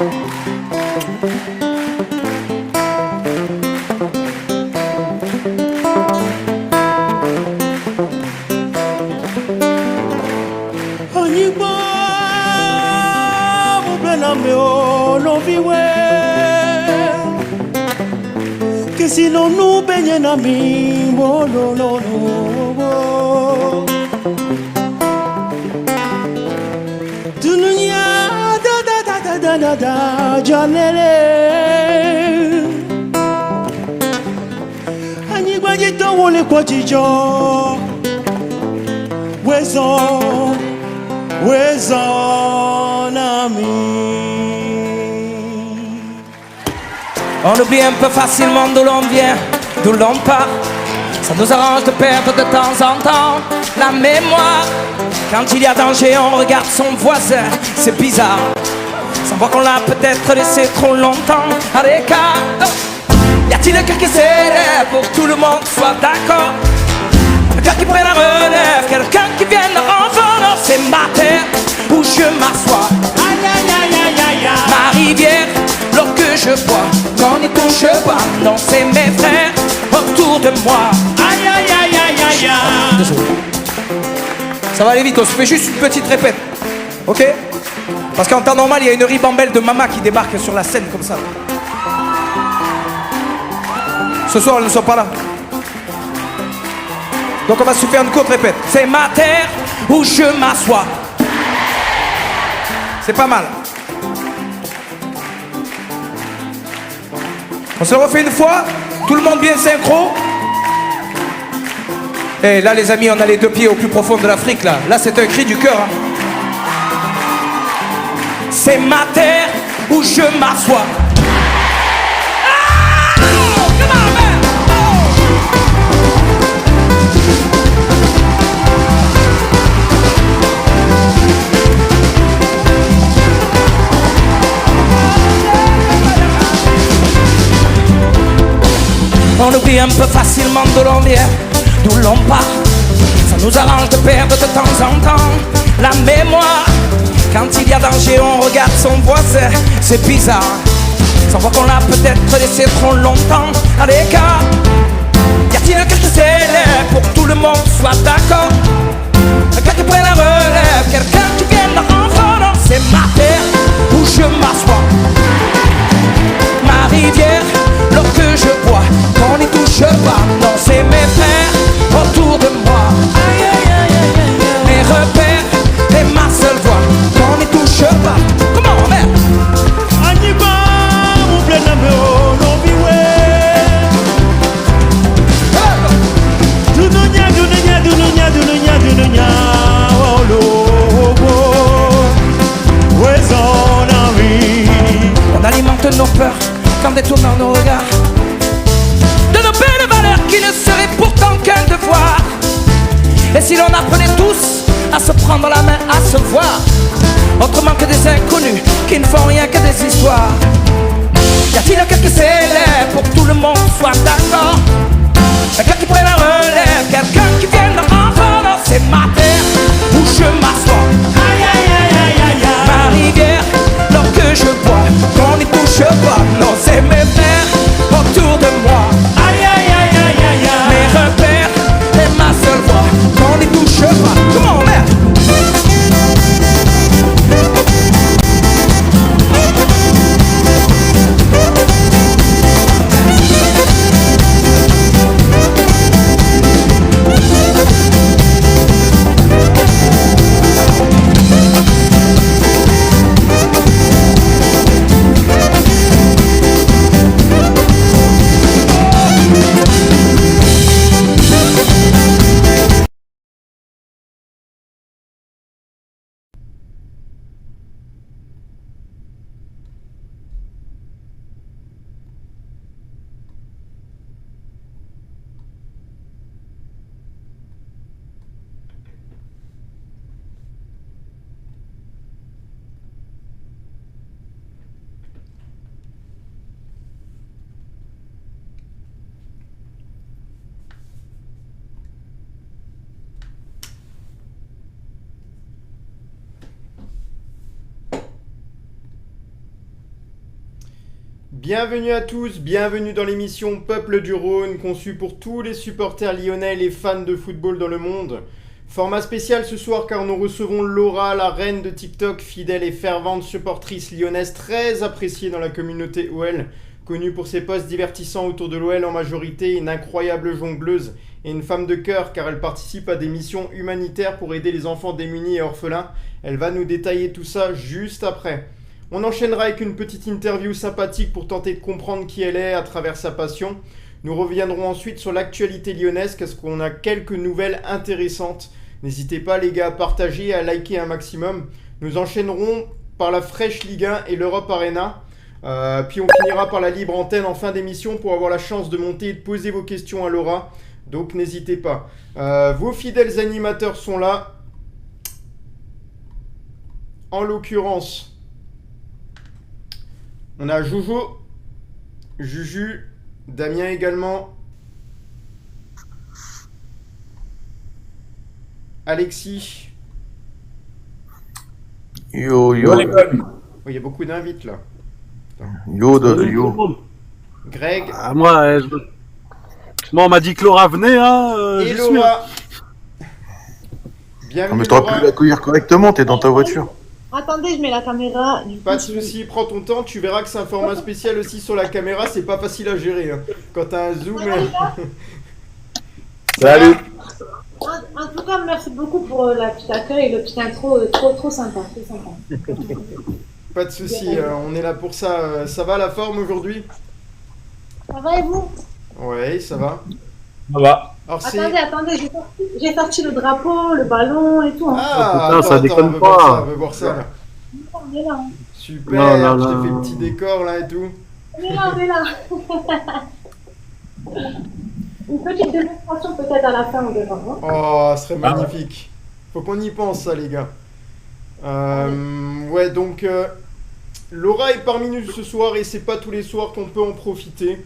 Que si non nous baignons dans mi, oh non non non. Tu nous y a da janele. Ani gwaji to wole kwa chicho. Wezo na mi. On oublie un peu facilement d'où l'on vient, d'où l'on part. Ça nous arrange de perdre de temps en temps la mémoire. Quand il y a danger, on regarde son voisin, c'est bizarre. Sans voir qu'on l'a peut-être laissé trop longtemps à l'écart. Oh. Y a-t-il quelqu'un qui s'élève pour que tout le monde soit d'accord? Quelqu'un qui prenne la relève, quelqu'un qui vienne de renfort. C'est ma terre où je m'assois. Aïe aïe aïe aïe aïe aïe. Ma rivière, l'eau que je bois, qu'on n'y touche pas. Non, c'est mes frères autour de moi. Aïe aïe aïe aïe aïe aïe. Désolé. Ça va aller vite, on se fait juste une petite répète. Ok? Parce qu'en temps normal, il y a une ribambelle de mamas qui débarque sur la scène comme ça. Ce soir, elles ne sont pas là. Donc on va se faire une courte répète. C'est ma terre où je m'assois. C'est pas mal. On se le refait une fois. Tout le monde bien synchro. Et là les amis, on a les deux pieds au plus profond de l'Afrique là. Là c'est un cri du cœur. Hein. C'est ma terre où je m'assois. On oublie un peu facilement d'où l'on vient, d'où l'on part. Ça nous arrange de perdre de temps en temps la mémoire. Quand il y a danger, on regarde son voisin, c'est bizarre. Sans voir qu'on l'a peut-être laissé trop longtemps à l'écart. Y a-t-il quelqu'un qui s'élève pour que tout le monde soit d'accord? Quelqu'un qui prenne la relève, quelqu'un qui vienne de renfort. Non, c'est ma terre où je m'assois. Ma rivière, l'eau que je bois, qu'on n'y touche pas. Non, c'est mes frères autour de moi. Aïe, aïe, aïe, aïe, aïe. Mes repères et ma seule voix, qu'on n'y touche pas. Comment, merde? Anima, mon plein amour, non biwe. Dununya, dununya, dununya, dununya, dununya. Oh lo, wezo na mi. On alimente nos peurs quand détournant nos regards de nos belles valeurs qui ne seraient pourtant qu'un devoir. Et si l'on apprenait tous à se prendre la main, à se voir autrement que des inconnus qui ne font rien que des histoires. Y a-t-il quelqu'un qui s'élève pour que tout le monde soit d'accord? Quelqu'un qui prenne la relève, quelqu'un qui vienne de renfort. Non, c'est ma terre où je m'assois. Aïe aïe aïe aïe aïe aïe. Ma rivière, l'eau que je bois, qu'on n'y touche pas. Non, c'est mes frères autour de moi. Aïe aïe aïe aïe aïe aïe. Mes repères et ma seule voix, qu'on n'y touche pas. Comment, merde? Bienvenue à tous, bienvenue dans l'émission Peuple du Rhône, conçue pour tous les supporters lyonnais et les fans de football dans le monde. Format spécial ce soir car nous recevons Laura, la reine de TikTok, fidèle et fervente supportrice lyonnaise, très appréciée dans la communauté OL, connue pour ses posts divertissants autour de l'OL en majorité, une incroyable jongleuse et une femme de cœur car elle participe à des missions humanitaires pour aider les enfants démunis et orphelins. Elle va nous détailler tout ça juste après. On enchaînera avec une petite interview sympathique pour tenter de comprendre qui elle est à travers sa passion. Nous reviendrons ensuite sur l'actualité lyonnaise parce qu'on a quelques nouvelles intéressantes. N'hésitez pas les gars à partager et à liker un maximum. Nous enchaînerons par la fraîche Ligue 1 et l'Europe Arena. Puis on finira par la libre antenne en fin d'émission pour avoir la chance de monter et de poser vos questions à Laura. Donc n'hésitez pas. Vos fidèles animateurs sont là. En l'occurrence, on a Jojo, Juju, Damien également, Alexis. Yo, yo. Oh, il y a beaucoup d'invites là. Yo. Greg. Ah, moi, on m'a dit que Laura venait, hein. Et Laura. Bienvenue. Mais je t'aurais pu l'accueillir correctement, t'es dans ta voiture. Attendez, je mets la caméra. Pas de soucis, prends ton temps, tu verras que c'est un format spécial aussi sur la caméra, c'est pas facile à gérer. Hein. Quand t'as un zoom. Salut. En tout cas, merci beaucoup pour la petite accueil et le petit intro, trop sympa, très sympa. Pas de soucis, on est là pour ça. Ça va la forme aujourd'hui? Ça va et vous? Ouais, ça va. Ça va. Alors, attendez, j'ai sorti le drapeau, le ballon et tout. Hein. Ah, putain, ça déconne pas. On veut voir ça. Là. On est là. Hein. Super, non, je t'ai fait le petit décor là et tout. On est là. Une petite démonstration peut-être à la fin, on verra. Hein. Oh, ce serait magnifique. Faut qu'on y pense ça les gars. Ouais, donc Laura est parmi nous ce soir et c'est pas tous les soirs qu'on peut en profiter.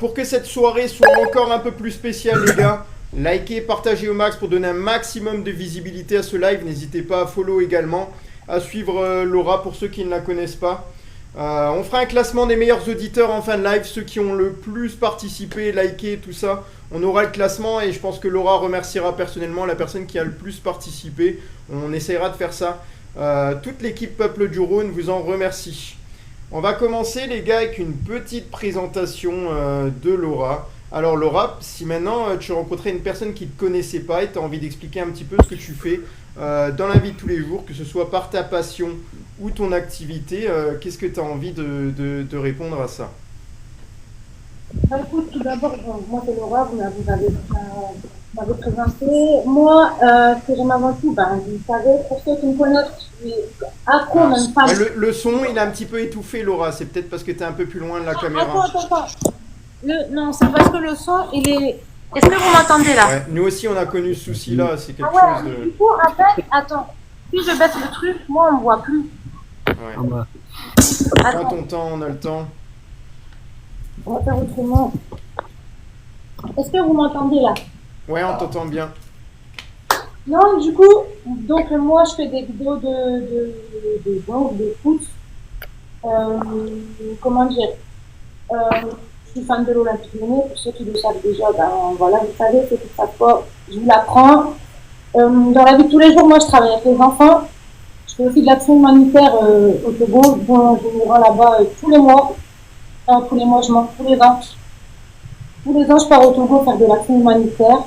Pour que cette soirée soit encore un peu plus spéciale les gars, likez, partagez au max pour donner un maximum de visibilité à ce live. N'hésitez pas à follow également, à suivre Laura pour ceux qui ne la connaissent pas. On fera un classement des meilleurs auditeurs en fin de live, ceux qui ont le plus participé, liké, tout ça. On aura le classement et je pense que Laura remerciera personnellement la personne qui a le plus participé. On essaiera de faire ça. Toute l'équipe Peuple du Rhône vous en remercie. On va commencer les gars avec une petite présentation de Laura. Alors Laura, si maintenant tu rencontrais une personne qui ne te connaissait pas et tu as envie d'expliquer un petit peu ce que tu fais dans la vie de tous les jours, que ce soit par ta passion ou ton activité, qu'est-ce que tu as envie de répondre à ça? Écoute, tout d'abord, moi c'est Laura, vous m'avez présenté. Moi, ce que j'aime avant tout, vous savez, pour ceux qui me connaissent, je suis accro, même pas. Le son, il est un petit peu étouffé, Laura. C'est peut-être parce que tu es un peu plus loin de la caméra. Attends. Non, c'est parce que le son, il est... Est-ce que vous m'entendez là? Ouais, nous aussi, on a connu ce souci-là. C'est quelque ouais, chose de... Du coup, en fait, attends. Si je baisse le truc, moi, on me voit plus. Ouais. Prends ton temps, on a le temps. On va faire autrement. Est-ce que vous m'entendez là? Ouais, on t'entend bien. Non, du coup, donc moi, je fais des vidéos de foot. Comment dire? Je suis fan de l'Olympique Lyonnais. Pour ceux qui le savent déjà, voilà, vous savez, c'est tout ça fort. Je vous l'apprends. Dans la vie de tous les jours, moi, je travaille avec les enfants. Je fais aussi de l'action humanitaire au Togo. Bon, je me rends là-bas tous les mois. Enfin, tous les mois, je manque tous les ans. Tous les ans, je pars au Togo faire de l'action humanitaire.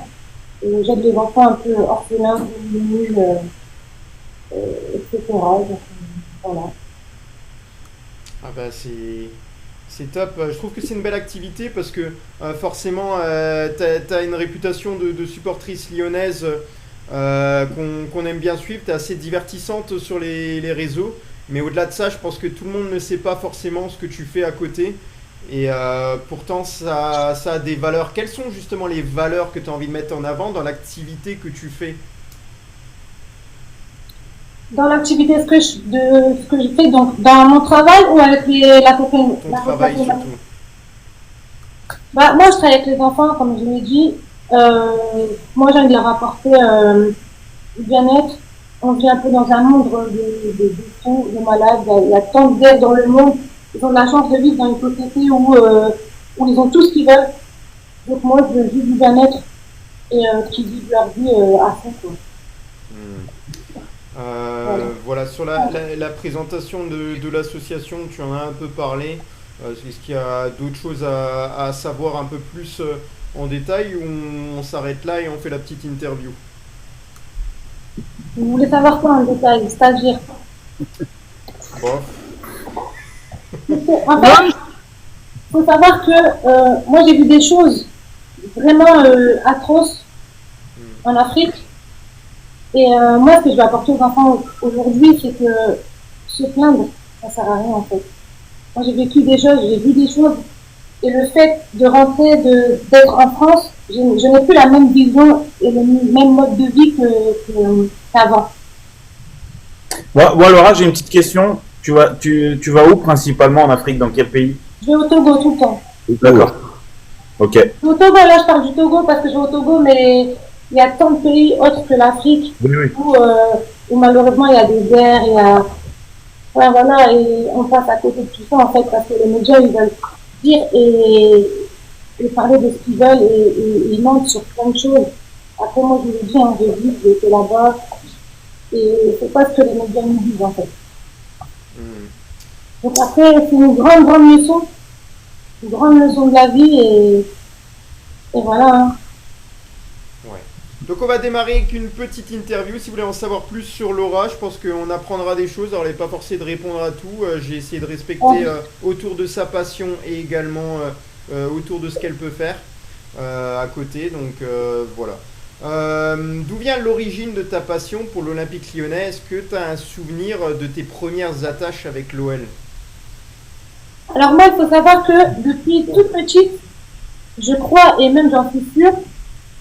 J'aide les enfants un peu orphelins, démunis, etc. Donc, voilà. Ah bah c'est top. Je trouve que c'est une belle activité parce que forcément, t'as une réputation de supportrice lyonnaise qu'on aime bien suivre. T'es assez divertissante sur les réseaux. Mais au-delà de ça, je pense que tout le monde ne sait pas forcément ce que tu fais à côté. Et pourtant, ça a des valeurs. Quelles sont justement les valeurs que tu as envie de mettre en avant dans l'activité que tu fais? Dans l'activité, ce que je fais donc, dans mon travail ou avec la copine? Ton travail surtout. Moi, je travaille avec les enfants, comme je l'ai dit. Moi, j'ai envie de leur apporter du bien-être. On vit un peu dans un monde de fous, de malades. Il y a tant d'aide dans le monde. ils ont de la chance de vivre dans une société où ils ont tout ce qu'ils veulent. Donc moi, je veux juste du bien-être et qu'ils vivent leur vie à fond, quoi. Voilà, sur la présentation de l'association, tu en as un peu parlé. Est-ce qu'il y a d'autres choses à savoir un peu plus en détail ou on s'arrête là et on fait la petite interview? Vous voulez savoir quoi en détail? C'est-à-dire, Bof. en fait, il faut savoir que moi j'ai vu des choses vraiment atroces en Afrique. Et moi, ce que je vais apporter aux enfants aujourd'hui, c'est que se plaindre, ça sert à rien en fait. Moi, j'ai vécu des choses, j'ai vu des choses, et le fait de rentrer, d'être en France, je n'ai plus la même vision et le même mode de vie qu'avant. Moi, Laura, j'ai une petite question. Tu vas où principalement en Afrique? Dans quel pays? Je vais au Togo tout le temps. D'accord. Ok. Je vais au Togo, là je parle du Togo parce que je vais au Togo, mais il y a tant de pays autres que l'Afrique Oui. où malheureusement il y a des guerres, il y a... Ouais, voilà, et on passe à côté de tout ça en fait parce que les médias ils veulent dire et parler de ce qu'ils veulent et ils mentent sur plein de choses. Après moi je vous le dis, hein, j'ai vu, j'ai été là-bas et c'est pas ce que les médias nous disent en fait. Donc après c'est une grande leçon de la vie et voilà. Hein. Ouais. Donc on va démarrer avec une petite interview. Si vous voulez en savoir plus sur Laura, je pense qu'on apprendra des choses. Alors elle n'est pas forcée de répondre à tout. J'ai essayé de respecter autour de sa passion et également autour de ce qu'elle peut faire à côté. Donc voilà. D'où vient l'origine de ta passion pour l'Olympique Lyonnais? Est-ce que tu as un souvenir de tes premières attaches avec l'OL? Alors moi, il faut savoir que depuis toute petite, je crois, et même j'en suis sûre,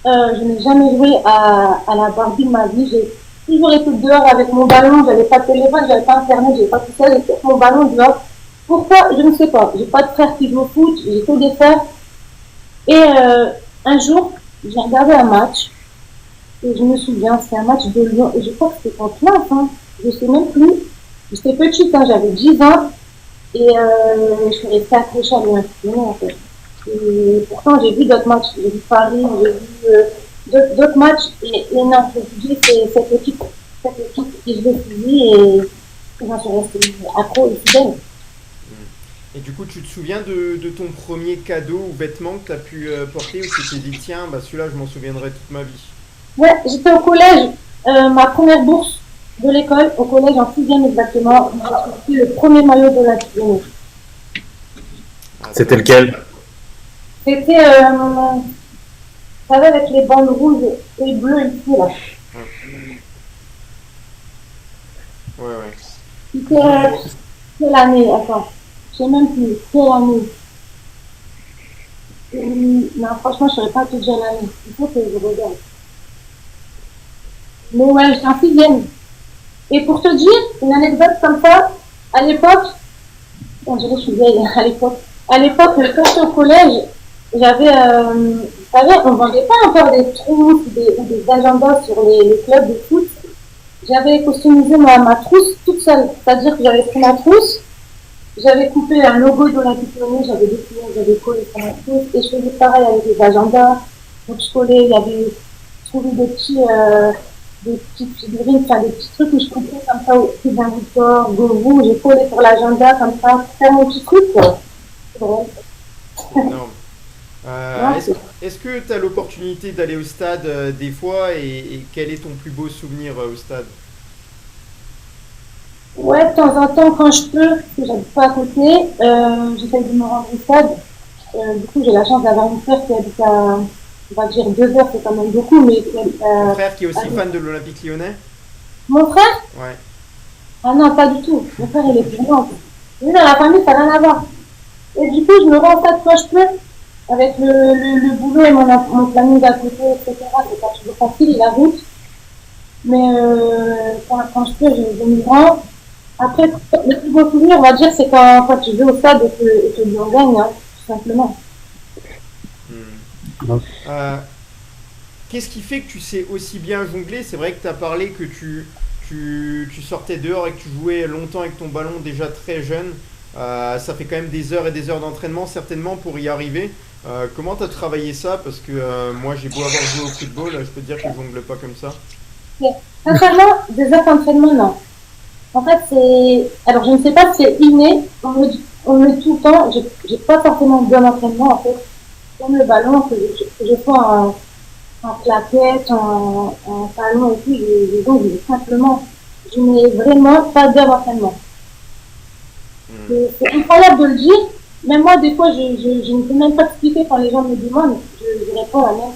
je n'ai jamais joué à la Barbie de ma vie. J'ai toujours été dehors avec mon ballon, j'avais pas de téléphone, j'avais pas internet, j'avais pas tout ça, j'étais avec mon ballon dehors. Pourquoi? Je ne sais pas. J'ai pas de frère qui joue au foot, j'ai que des frères. Et un jour, j'ai regardé un match, et je me souviens, c'était un match de Lyon, et je crois que c'était contre Lens, hein. Je sais même plus. J'étais petite, hein, j'avais 10 ans. Et je suis restée accrochée à l'Olympique Lyonnais en fait. Et pourtant j'ai vu d'autres matchs, j'ai vu Paris, j'ai vu d'autres matchs et non, je me suis dit c'est cette équipe qui je l'ai suivie et j'en suis restée accro et fidèle. Et du coup tu te souviens de ton premier cadeau ou vêtement que tu as pu porter ou tu t'es dit tiens bah celui-là je m'en souviendrai toute ma vie? Ouais, j'étais au collège, ma première bourse de l'école, au collège en 6e exactement, j'ai reçu le premier maillot de l'Olympique Lyonnais. C'était lequel? C'était, vous savez, avec les bandes rouges et bleues ici, là. Ouais. C'était quelle année? Attends, je sais même plus. Quelle année? Non, franchement, je ne saurais pas te dire l'année. Il faut que je regarde. Mais ouais, j'étais en 6e. Et pour te dire, une anecdote comme ça, à l'époque, on dirait que je suis vieille, à l'époque, quand j'étais au collège, j'avais, vous savez, on vendait pas encore des trousses ou des agendas sur les clubs de foot. J'avais customisé ma trousse toute seule. C'est-à-dire que j'avais pris ma trousse, j'avais coupé un logo de l'Olympique Lyonnais, j'avais dessiné, j'avais collé sur ma trousse, et je faisais pareil avec les agendas. Donc je collais, il y avait trouvé des petites figurines, enfin des petits trucs où je coupais comme ça au pied d'un Victor, Gourou, j'ai collé sur l'agenda comme ça, pour faire mon petit truc, quoi. C'est vrai. Énorme. Est-ce que tu as l'opportunité d'aller au stade des fois et quel est ton plus beau souvenir au stade? Ouais, de temps en temps, quand je peux, parce que j'habite pas à côté, j'essaie de me rendre au stade. Du coup, j'ai la chance d'avoir une sœur qui habite à, on va dire 2 heures, c'est quand même beaucoup, mais qui habite à... Ton frère qui est aussi fan de l'Olympique Lyonnais? Mon frère? Ouais. Ah non, pas du tout. Mon frère, il est plus grand. Lui, dans la famille, ça n'a rien à voir. Et du coup, je me rends au stade quand je peux, avec le boulot et mon planning à côté, etc. C'est pas toujours facile, la route. Mais quand je peux, je me rends. Après, le plus beau souvenir, on va dire, c'est quand tu vas au stade et que Lyon gagne, hein, tout simplement. Qu'est-ce qui fait que tu sais aussi bien jongler? C'est vrai que tu as parlé que tu sortais dehors et que tu jouais longtemps avec ton ballon déjà très jeune. Ça fait quand même des heures et des heures d'entraînement certainement pour y arriver. Comment tu as travaillé ça? Parce que moi j'ai beau avoir joué au football, je peux te dire que je jongle pas comme ça. Sincèrement, des heures d'entraînement, non. En fait, c'est. Alors, je ne sais pas si c'est inné. On me dit tout le temps. J'ai pas forcément de bon entraînement, en fait. Comme le ballon, que je fais en claquette, en talon et tout, simplement. Je n'ai vraiment pas d'heure d'entraînement. C'est incroyable de le dire. Même moi, des fois, je ne peux même pas expliquer quand les gens me demandent. Je réponds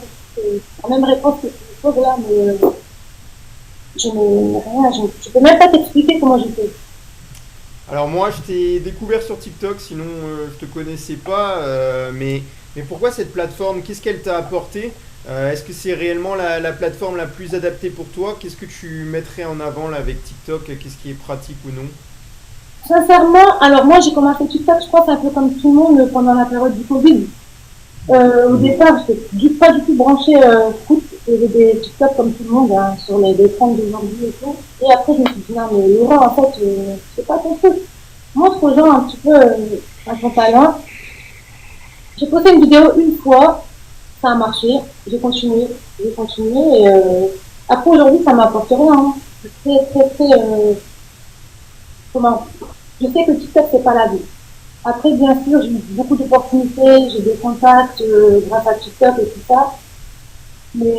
la même réponse que tu me poses là, mais je n'ai rien. Je ne peux même pas t'expliquer comment je fais. Alors moi je t'ai découvert sur TikTok, sinon je te connaissais pas, mais pourquoi cette plateforme? Qu'est-ce qu'elle t'a apporté? Est-ce que c'est réellement la plateforme la plus adaptée pour toi? Qu'est-ce que tu mettrais en avant là avec TikTok? Qu'est-ce qui est pratique ou non? Sincèrement, alors moi j'ai commencé TikTok, je pense un peu comme tout le monde pendant la période du Covid. Au départ, je n'étais pas du tout branchée foot, j'ai des TikTok comme tout le monde hein, sur les trends d'aujourd'hui et tout. Et après je me suis dit non mais Laura en fait c'est pas ton truc. Montre aux gens un petit peu ton talent. J'ai posté une vidéo une fois, ça a marché, j'ai continué et après aujourd'hui ça m'apporte rien. Hein. C'est très comment je sais que TikTok c'est pas la vie. Après bien sûr j'ai eu beaucoup d'opportunités, j'ai des contacts grâce à TikTok et tout ça, mais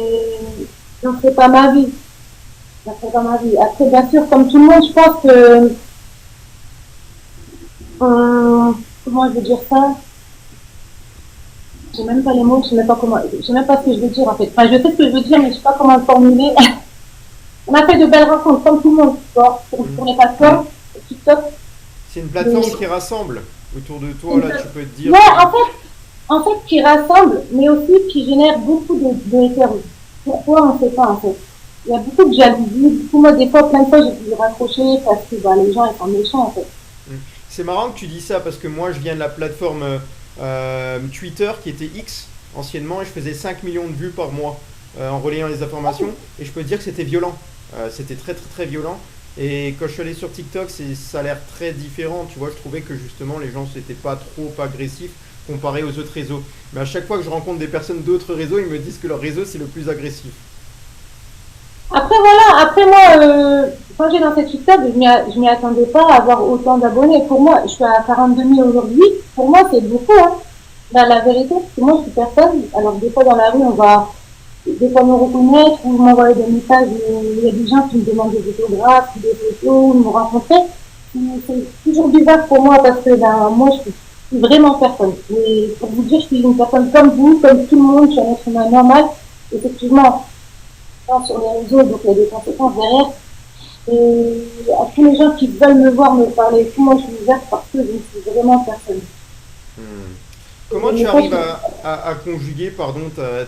j'en fais pas ma vie. Après bien sûr comme tout le monde je pense que comment je veux dire ça? J'ai même pas les mots, je sais même pas ce que je veux dire en fait. Enfin je sais ce que je veux dire mais je sais pas comment le formuler. On a fait de belles rencontres comme tout le monde, tu vois, pour les plateformes, TikTok. C'est une plateforme qui rassemble autour de toi, là tu peux te dire. Ouais, en fait, qui rassemble, mais aussi qui génère beaucoup de haters. Pourquoi on ne sait pas en fait? Il y a beaucoup de jalousie, moi des fois, plein de fois j'ai dû raccrocher parce que les gens ils sont méchants en fait. C'est marrant que tu dis ça parce que moi je viens de la plateforme Twitter qui était X anciennement et je faisais 5 millions de vues par mois en relayant les informations et je peux te dire que c'était violent. C'était très très très violent. Et quand je suis allé sur TikTok, ça a l'air très différent. Tu vois, je trouvais que justement les gens n'étaient pas trop agressifs comparé aux autres réseaux. Mais à chaque fois que je rencontre des personnes d'autres réseaux, ils me disent que leur réseau c'est le plus agressif. Après voilà, moi, quand j'ai lancé TikTok, je m'y attendais pas à avoir autant d'abonnés. Pour moi, je suis à 42 000 aujourd'hui. Pour moi, c'est beaucoup. Hein. La vérité, c'est que moi, je suis personne. Alors des fois dans la rue, on va des fois me reconnaître ou m'envoyer des messages. Il y a des gens qui me demandent des autographes, des photos, me rencontrer. C'est toujours bizarre pour moi parce que moi, je suis vraiment personne. Et pour vous dire, je suis une personne comme vous, comme tout le monde, je suis un être humain normal. Effectivement, sur les réseaux, donc il y a des conséquences derrière. Et à tous les gens qui veulent me voir, me parler, tout, moi je suis ouverte parce que je ne suis vraiment personne. Comment tu arrives à conjuguer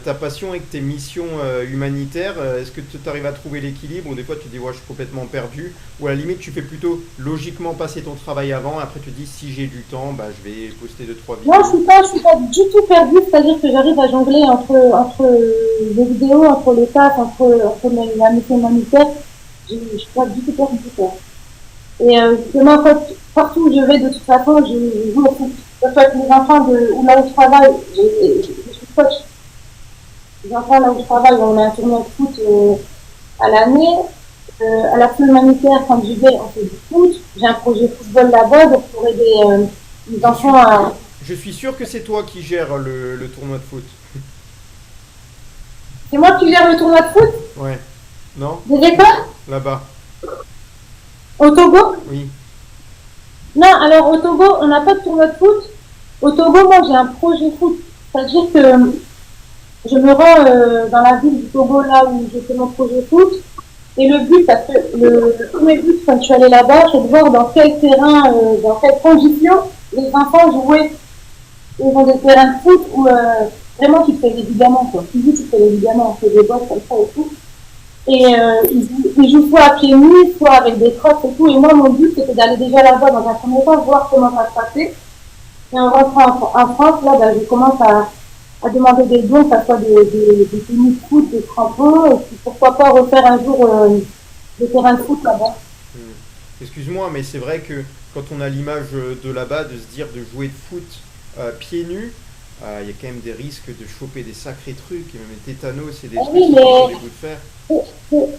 ta passion avec tes missions humanitaires? Est-ce que tu arrives à trouver l'équilibre ou des fois tu te dis ouais, je suis complètement perdu? Ou à la limite tu fais plutôt logiquement passer ton travail avant, après tu te dis si j'ai du temps, je vais poster 2-3 vidéos? Non, je suis pas du tout perdue, c'est-à-dire que j'arrive à jongler entre les vidéos, entre les tâches, entre la mission humanitaire. Je suis pas du tout perdue. Et justement, partout où je vais, de toute façon, je joue au foot. Que ce soit avec les enfants où là où je travaille, je suis coach. Les enfants là où je travaille, on a un tournoi de foot à l'année. À la fin humanitaire, quand j'y vais, on fait du foot. J'ai un projet football là-bas, donc pour aider les enfants à... Je suis sûr que c'est toi qui gères le tournoi de foot. C'est moi qui gère le tournoi de foot? Ouais. Non? Des écoles? Là-bas. Au Togo? Oui. Non, alors au Togo, on n'a pas de tournoi de foot. Au Togo, moi, j'ai un projet foot. C'est-à-dire que je me rends dans la ville du Togo, là où j'ai fait mon projet foot. Et le but, parce que le premier but, quand je suis allée là-bas, c'est de voir dans quel terrain, dans quelles conditions les enfants jouaient. Ils ont des terrains de foot où vraiment tu fais des ligaments, quoi. Tu dis tu fais des ligaments, on fait des bosses comme ça et tout. Et ils jouent soit à pieds nus, soit avec des crosses et tout. Et moi, mon but, c'était d'aller déjà là-bas dans un premier temps, voir comment ça se passait. Et en rentrant en France, là, je commence à demander des dons, que ce soit des tenues de foot, des crampons, et puis pourquoi pas refaire un jour des terrains de foot là-bas. Excuse-moi, mais c'est vrai que quand on a l'image de là-bas, de se dire de jouer de foot pieds nus, il y a quand même des risques de choper des sacrés trucs, et même des tétanos et des Ah trucs oui, sur mais les bouts de fer.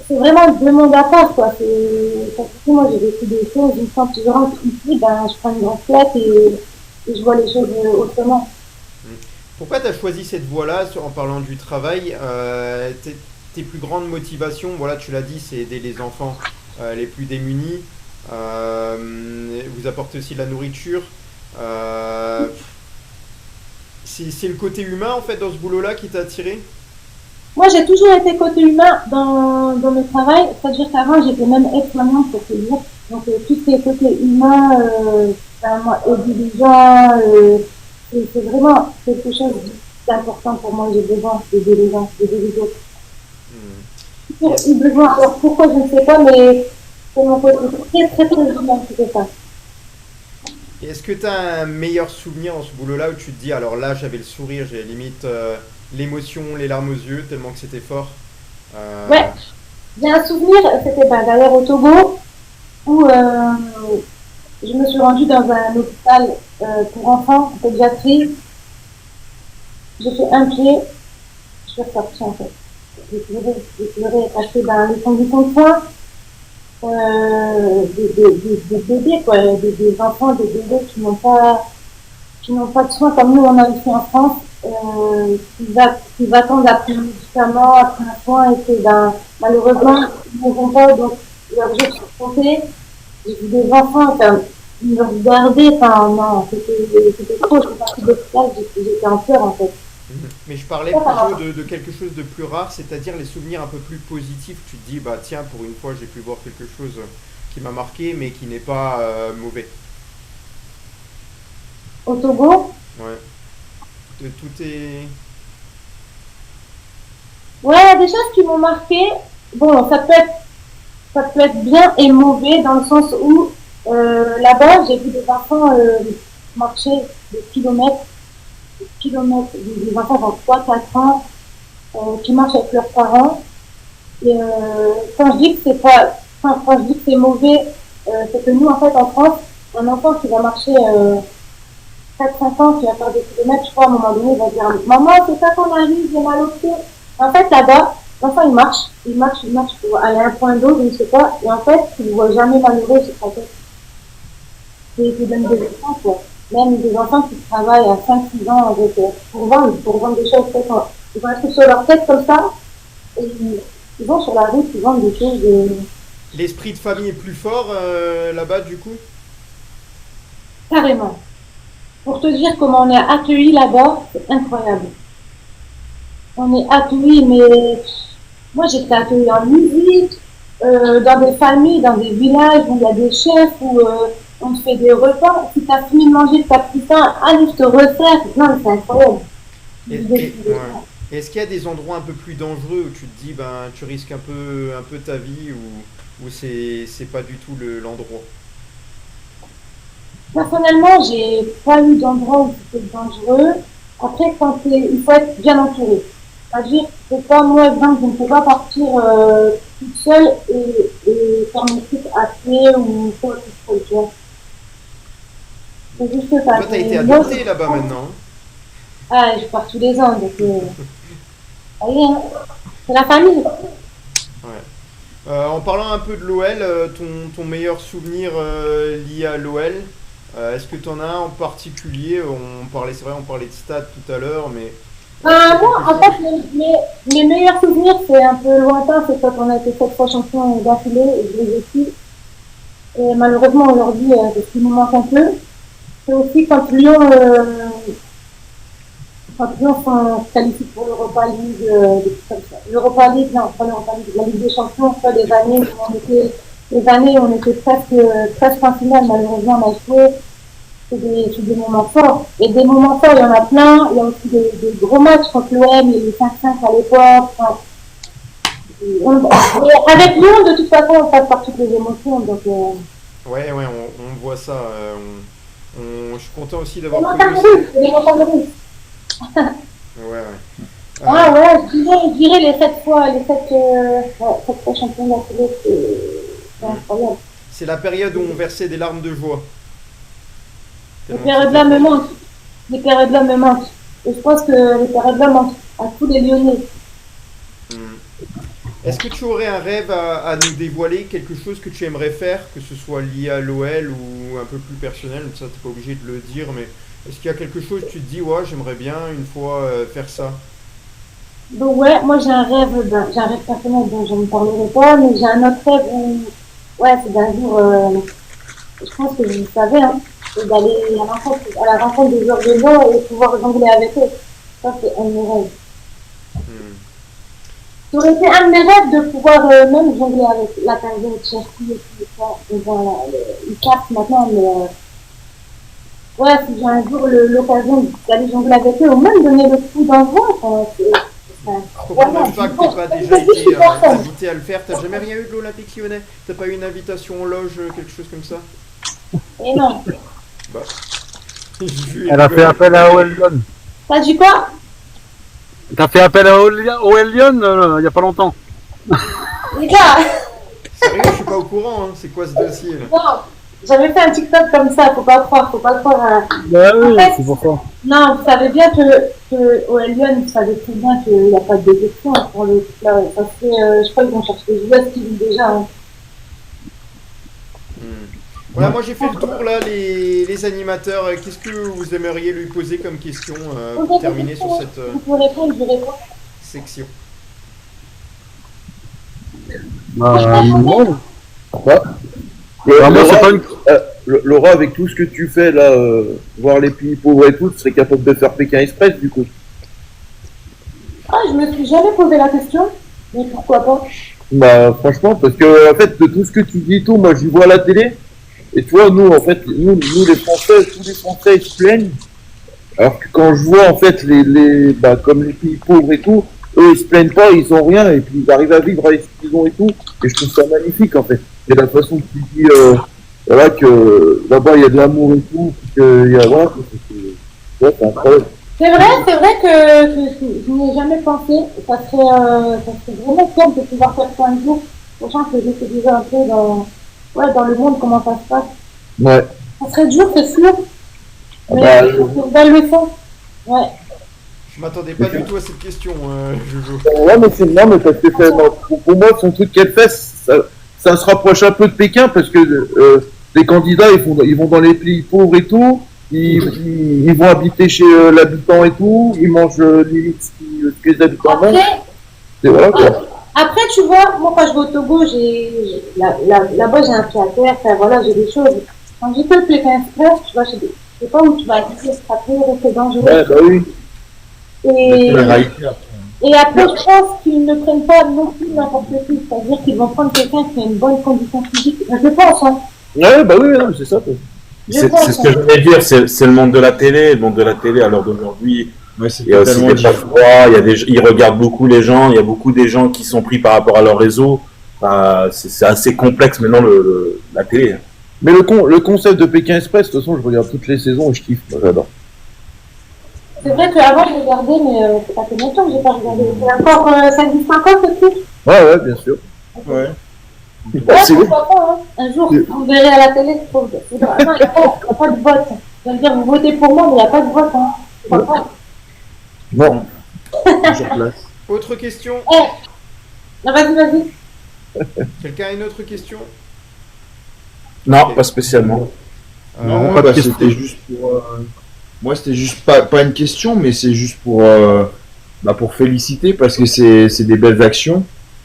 c'est vraiment deux mondes à part, quoi. Parce que moi, j'ai vécu des choses, une fois que je rentre ici, ben, je prends une grosse claque et je vois les choses autrement. Pourquoi tu as choisi cette voie-là en parlant du travail tes plus grandes motivations, voilà, tu l'as dit, c'est aider les enfants les plus démunis. Vous apportez aussi de la nourriture. C'est le côté humain en fait dans ce boulot-là qui t'a attiré? Moi, j'ai toujours été côté humain dans le travail, c'est-à-dire qu'avant, j'étais même aide-soignante pour te dire. Donc, tout ce qui est côté humain, moi, aider les gens, c'est vraiment quelque chose d'important pour moi. J'ai besoin d'aider les gens, d'aider les autres. J'ai besoin, alors pourquoi je ne sais pas, mais c'est mon côté très, très, très humain qui fait ça. Et est-ce que tu as un meilleur souvenir dans ce boulot-là où tu te dis, alors là j'avais le sourire, j'ai limite l'émotion, les larmes aux yeux, tellement que c'était fort. Ouais, j'ai un souvenir, c'était d'ailleurs au Togo, où je me suis rendue dans un hôpital pour enfants, en pédiatrie. J'ai fait un pied, je suis ressortie en fait. J'ai pleuré parce que dans les conditions de soins, des bébés, quoi, des enfants, des bébés qui n'ont pas de soins comme nous on a ici en France, qui attendent après un médicament, après un soin, et que malheureusement, ils ne vont pas, donc leurs jours sont comptés. J'ai vu des enfants, ils me regardaient, non, c'était trop, je suis partie de l'hôpital, j'étais en pleurs en fait. Mais je parlais plutôt de quelque chose de plus rare, c'est-à-dire les souvenirs un peu plus positifs. Tu te dis, bah tiens, pour une fois, j'ai pu voir quelque chose qui m'a marqué, mais qui n'est pas mauvais. Au Togo? Ouais. Tout est... Ouais, des choses qui m'ont marqué. Bon, ça peut être bien et mauvais dans le sens où là-bas, j'ai vu des enfants marcher des kilomètres, des enfants dans 3-4 ans qui marchent avec leurs parents. Et quand je dis que c'est pas, quand je dis que c'est mauvais, c'est que nous, en fait, en France, un enfant qui va marcher 4-5 ans, qui va faire des kilomètres, je crois, à un moment donné, il va dire maman, c'est ça qu'on arrive, j'ai mal au pied. En fait, là-bas, l'enfant, il marche pour aller à un point d'eau, je ne sais pas, et en fait, il ne voit jamais malheureux sur sa tête. C'est donne des enfants, quoi. Même des enfants qui travaillent à 5-6 ans avec, pour vendre des choses, ils vont être sur leur tête comme ça, et ils vont sur la route, ils vendent des choses. L'esprit de famille est plus fort là-bas, du coup? Carrément. Pour te dire comment on est accueillis là-bas, c'est incroyable. On est accueillis, mais moi j'étais accueillie en musique, dans des familles, dans des villages où il y a des chefs, où on te fait des repas. Si tu as fini de manger, tu as plus faim, allez, je te resserre. Non, c'est incroyable. Ouais. Est-ce qu'il y a des endroits un peu plus dangereux où tu te dis, ben, tu risques un peu ta vie ou c'est pas du tout l'endroit? Personnellement, j'ai pas eu d'endroit où c'était dangereux. Après, il faut être bien entouré. C'est-à-dire, c'est pas moi, exemple, je ne peux pas partir toute seule et faire mes trucs à pied ou quoi que ce soit, tu vois. C'est juste ça. Toi, t'as été adopté là-bas maintenant. Ah, je pars tous les ans, donc ça y est, hein. C'est la famille. Ouais. En parlant un peu de l'OL, ton meilleur souvenir lié à l'OL, est-ce que tu en as un en particulier? C'est vrai, on parlait de stade tout à l'heure, mais... Moi, en fait, mes meilleurs souvenirs, c'est un peu lointain, c'est quand on a été 7 fois champion d'affilée et je les ai su. Et malheureusement, aujourd'hui, c'est ce qui nous manque un peu. C'est aussi quand Lyon se qualifie pour l'Europa League, des trucs comme ça. L'Europa League, non, pas l'Europa League, la Ligue des Champions, ça, des années où on était presque en finale, malheureusement, on a joué. C'est des moments forts. Et des moments forts, il y en a plein. Il y a aussi des gros matchs contre l'OM, il y a eu 5-5 à l'époque. Enfin, avec Lyon, de toute façon, on passe par toutes les émotions. Donc, Ouais, on voit ça. Je suis content aussi d'avoir les montagnes russes. Ouais. Ah ouais, je dirais les 7 fois champions d'affilée, c'est incroyable. C'est la période où on versait des larmes de joie. Les périodes-là me manquent. Les périodes-là me manquent. Et je pense que les périodes-là manquent à tous les Lyonnais. Est-ce que tu aurais un rêve à nous dévoiler, quelque chose que tu aimerais faire, que ce soit lié à l'OL ou un peu plus personnel, ça t'es pas obligé de le dire, mais est-ce qu'il y a quelque chose que tu te dis, ouais, j'aimerais bien une fois faire ça? Donc ouais, moi j'ai un rêve personnel dont je ne parlerai pas, mais j'ai un autre rêve où, ouais, c'est d'un jour, je pense que vous le savez, hein, c'est d'aller à la rencontre des joueurs de bas et pouvoir jongler avec eux. Ça, c'est un de mes rêves. Ça aurait été un de mes rêves de pouvoir même jongler avec la Caserne, Chelsea et tout ça. Donc voilà, ils captent maintenant, mais ouais, si j'ai un jour l'occasion d'aller jongler avec eux, ou même donner le coup d'envoi, Faut quand même pas que t'aies pas déjà été invité à le faire. T'as jamais rien eu de l'Olympique Lyonnais? T'as pas eu une invitation en loge, quelque chose comme ça? Et non. Bah. Elle a fait appel à OL Lyon. T'as dit quoi? T'as fait appel à OL Lyon il y a pas longtemps. Les gars, Sérieux, je suis pas au courant, hein. C'est quoi ce dossier là? non, j'avais fait un TikTok comme ça, faut pas croire. Bah oui, En fait, c'est pour ça. non, vous savez bien que au Lyon, vous savez très bien qu'il n'y a pas de détection pour le truc là. Ça fait, je crois qu'ils vont chercher des joueurs qui vivent déjà. Hein. Voilà, moi j'ai fait le tour là, les animateurs. Qu'est-ce que vous aimeriez lui poser comme question pour terminer sur cette Vous pouvez répondre, je réponds. section? Non. Bah, moi, Laura, c'est pas une... Laura, avec tout ce que tu fais là, voir les pays pauvres et tout, tu serais capable de faire Pékin Express du coup? Ah, je me suis jamais posé la question, mais pourquoi pas? Bah franchement, parce que en fait, de tout ce que tu dis et tout, moi j'y vois à la télé, et tu vois, nous en fait, nous les Français, tous les Français ils se plaignent, alors que quand je vois en fait bah, comme les pays pauvres et tout, eux ils se plaignent pas, ils ont rien, et puis ils arrivent à vivre avec ce qu'ils ont et tout, et je trouve ça magnifique en fait. Et la façon que tu dis, voilà, que là-bas il y a de l'amour et tout, puis qu'il y a, voilà, c'est incroyable. C'est vrai que je n'y ai jamais pensé. Ça serait vraiment top de pouvoir faire ça un jour, sachant que j'étais déjà un peu dans le monde, comment ça se passe. Ouais. Ça serait dur, c'est sûr, mais Bah, c'est une belle leçon. Ouais. Je m'attendais pas du tout à cette question, Jojo. Ouais, mais c'est non, mais parce que pour moi, son truc qu'elle fait, ça se rapproche un peu de Pékin parce que les candidats, ils vont dans les pays pauvres et tout, ils vont habiter chez l'habitant et tout, ils mangent limite ce que les habitants mangent. Et voilà quoi. Après, tu vois, moi quand je vais au Togo, là-bas j'ai un pied à terre, enfin, voilà, j'ai des choses. Quand j'ai fait le Pékin Express, tu vois, je sais pas où tu vas habiter, ça peut rester dangereux. Ouais, bah oui. Et après, je pense qu'ils ne prennent pas non plus n'importe qui, c'est-à-dire qu'ils vont prendre quelqu'un qui a une bonne condition physique. Je pense, hein. Ouais, bah oui, non, c'est ça. Quoi. C'est ce que je voulais dire, c'est le monde de la télé. Le monde de la télé, à l'heure d'aujourd'hui, Ouais, c'est il y a aussi des froids, ils regardent beaucoup les gens, il y a beaucoup des gens qui sont pris par rapport à leur réseau. C'est assez complexe maintenant la télé. Mais le concept de Pékin Express, de toute façon, je regarde toutes les saisons et je kiffe, moi, j'adore. C'est vrai qu'avant, je regardais, mais c'est pas fait longtemps que j'ai pas regardé. C'est encore, ça existe encore, ce truc? Ouais, bien sûr. Ouais. Ouais, pourquoi pas, hein. Un jour, vous verrez à la télé, non, il n'y a pas de vote. Je veux dire, vous votez pour moi, mais il n'y a pas de vote, hein. Pourquoi pas? Bon. Sur place. Autre question? Non, vas-y. Quelqu'un a une autre question? Non, pas spécialement. Non, pas de bah, question. c'était juste pour. Moi, c'était juste pas une question, mais c'est juste pour féliciter parce que c'est des belles actions.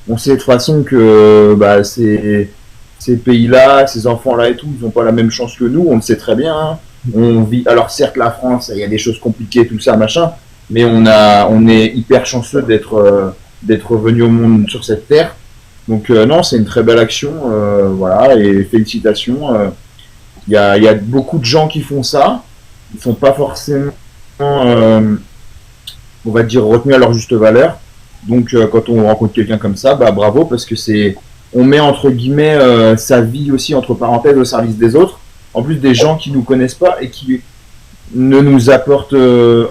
On sait de toute façon que ces pays-là, ces enfants-là et tout, ils n'ont pas la même chance que nous. On le sait très bien. Hein. On vit. Alors certes, la France, il y a des choses compliquées, tout ça, machin, mais on est hyper chanceux d'être venu au monde sur cette terre. Donc non, c'est une très belle action, voilà, et félicitations. Il y a beaucoup de gens qui font ça. Ils sont pas forcément, on va dire, retenus à leur juste valeur. Donc quand on rencontre quelqu'un comme ça, bah bravo, parce que on met entre guillemets sa vie aussi entre parenthèses au service des autres. En plus des gens qui nous connaissent pas et qui ne nous apportent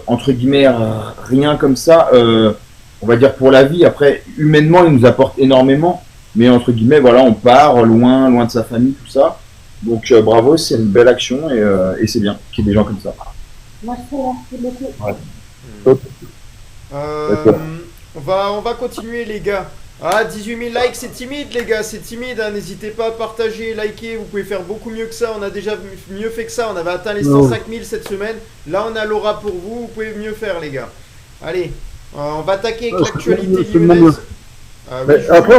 entre guillemets rien comme ça. On va dire pour la vie. Après, humainement, ils nous apportent énormément. Mais entre guillemets, voilà, on part loin de sa famille, tout ça. Donc bravo, c'est une belle action et c'est bien qu'il y ait des gens comme ça. Merci beaucoup. On va continuer les gars. Ah, 18 000 likes, c'est timide les gars, c'est timide, hein. N'hésitez pas à partager, liker, vous pouvez faire beaucoup mieux que ça, on a déjà mieux fait que ça, on avait atteint les 105 000 cette semaine, là on a Laura pour vous pouvez mieux faire les gars. Allez, on va attaquer avec l'actualité lyonnaise. Oui, après,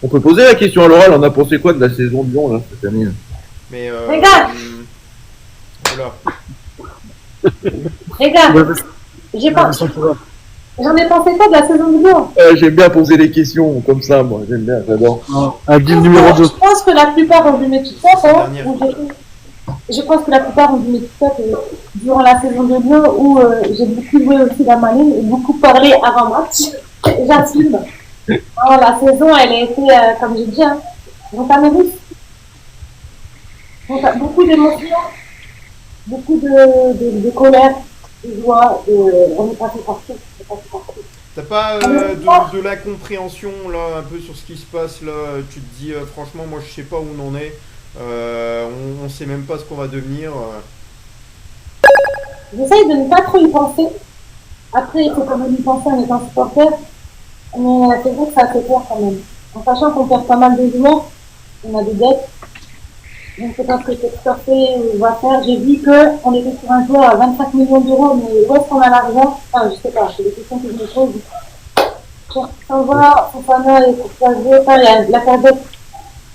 on peut poser la question à Laura, elle en a pensé quoi de la saison de Lyon là, cette année? Mais Les gars voilà. Les gars, j'en ai pensé quoi de la saison de Lyon? J'aime bien poser des questions comme ça, moi, j'aime bien, j'adore. Numéro 2. Je pense que la plupart ont dû mettre tout ça, hein, Dernière. je pense que la plupart ont dû mettre tout ça durant la saison de Lyon où j'ai beaucoup joué aussi la manine et beaucoup parlé avant match. J'assume. Alors, la saison, elle a été, comme j'ai dit, hein, montagne-russe. Beaucoup d'émotions, beaucoup de colère, de joie, on est passé partout. T'as pas de l'incompréhension là un peu sur ce qui se passe là, tu te dis franchement moi je sais pas où on en est, on sait même pas ce qu'on va devenir. J'essaye de ne pas trop y penser. Après, il faut quand même y penser en étant supporter. Mais c'est vrai que ça fait peur quand même. En sachant qu'on perd pas mal de joueurs, on a des dettes. Je ne sais pas ce que cette supporter va faire. J'ai vu qu'on était sur un joueur à 25 millions d'euros, mais où est-ce qu'on a l'argent? Enfin, je sais pas, c'est des questions que je me pose. Sans voir Fofana et Courtois, enfin, il y a la période.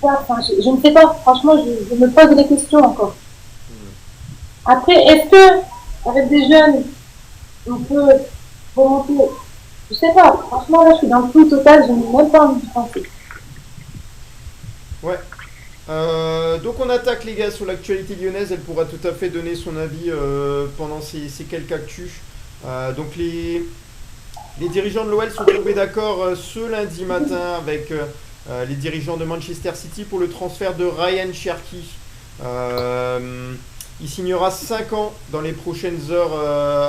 Enfin, je ne sais pas, franchement, je me pose des questions encore. Après, est-ce que, avec des jeunes, on peut remonter? Je sais pas, franchement, là, je suis dans le flou total, je n'ai même pas envie de penser. Ouais. Donc on attaque les gars sur l'actualité lyonnaise, elle pourra tout à fait donner son avis pendant ces quelques actus. Donc les dirigeants de l'OL sont tombés d'accord ce lundi matin avec les dirigeants de Manchester City pour le transfert de Ryan Cherki. Il signera 5 ans dans les prochaines heures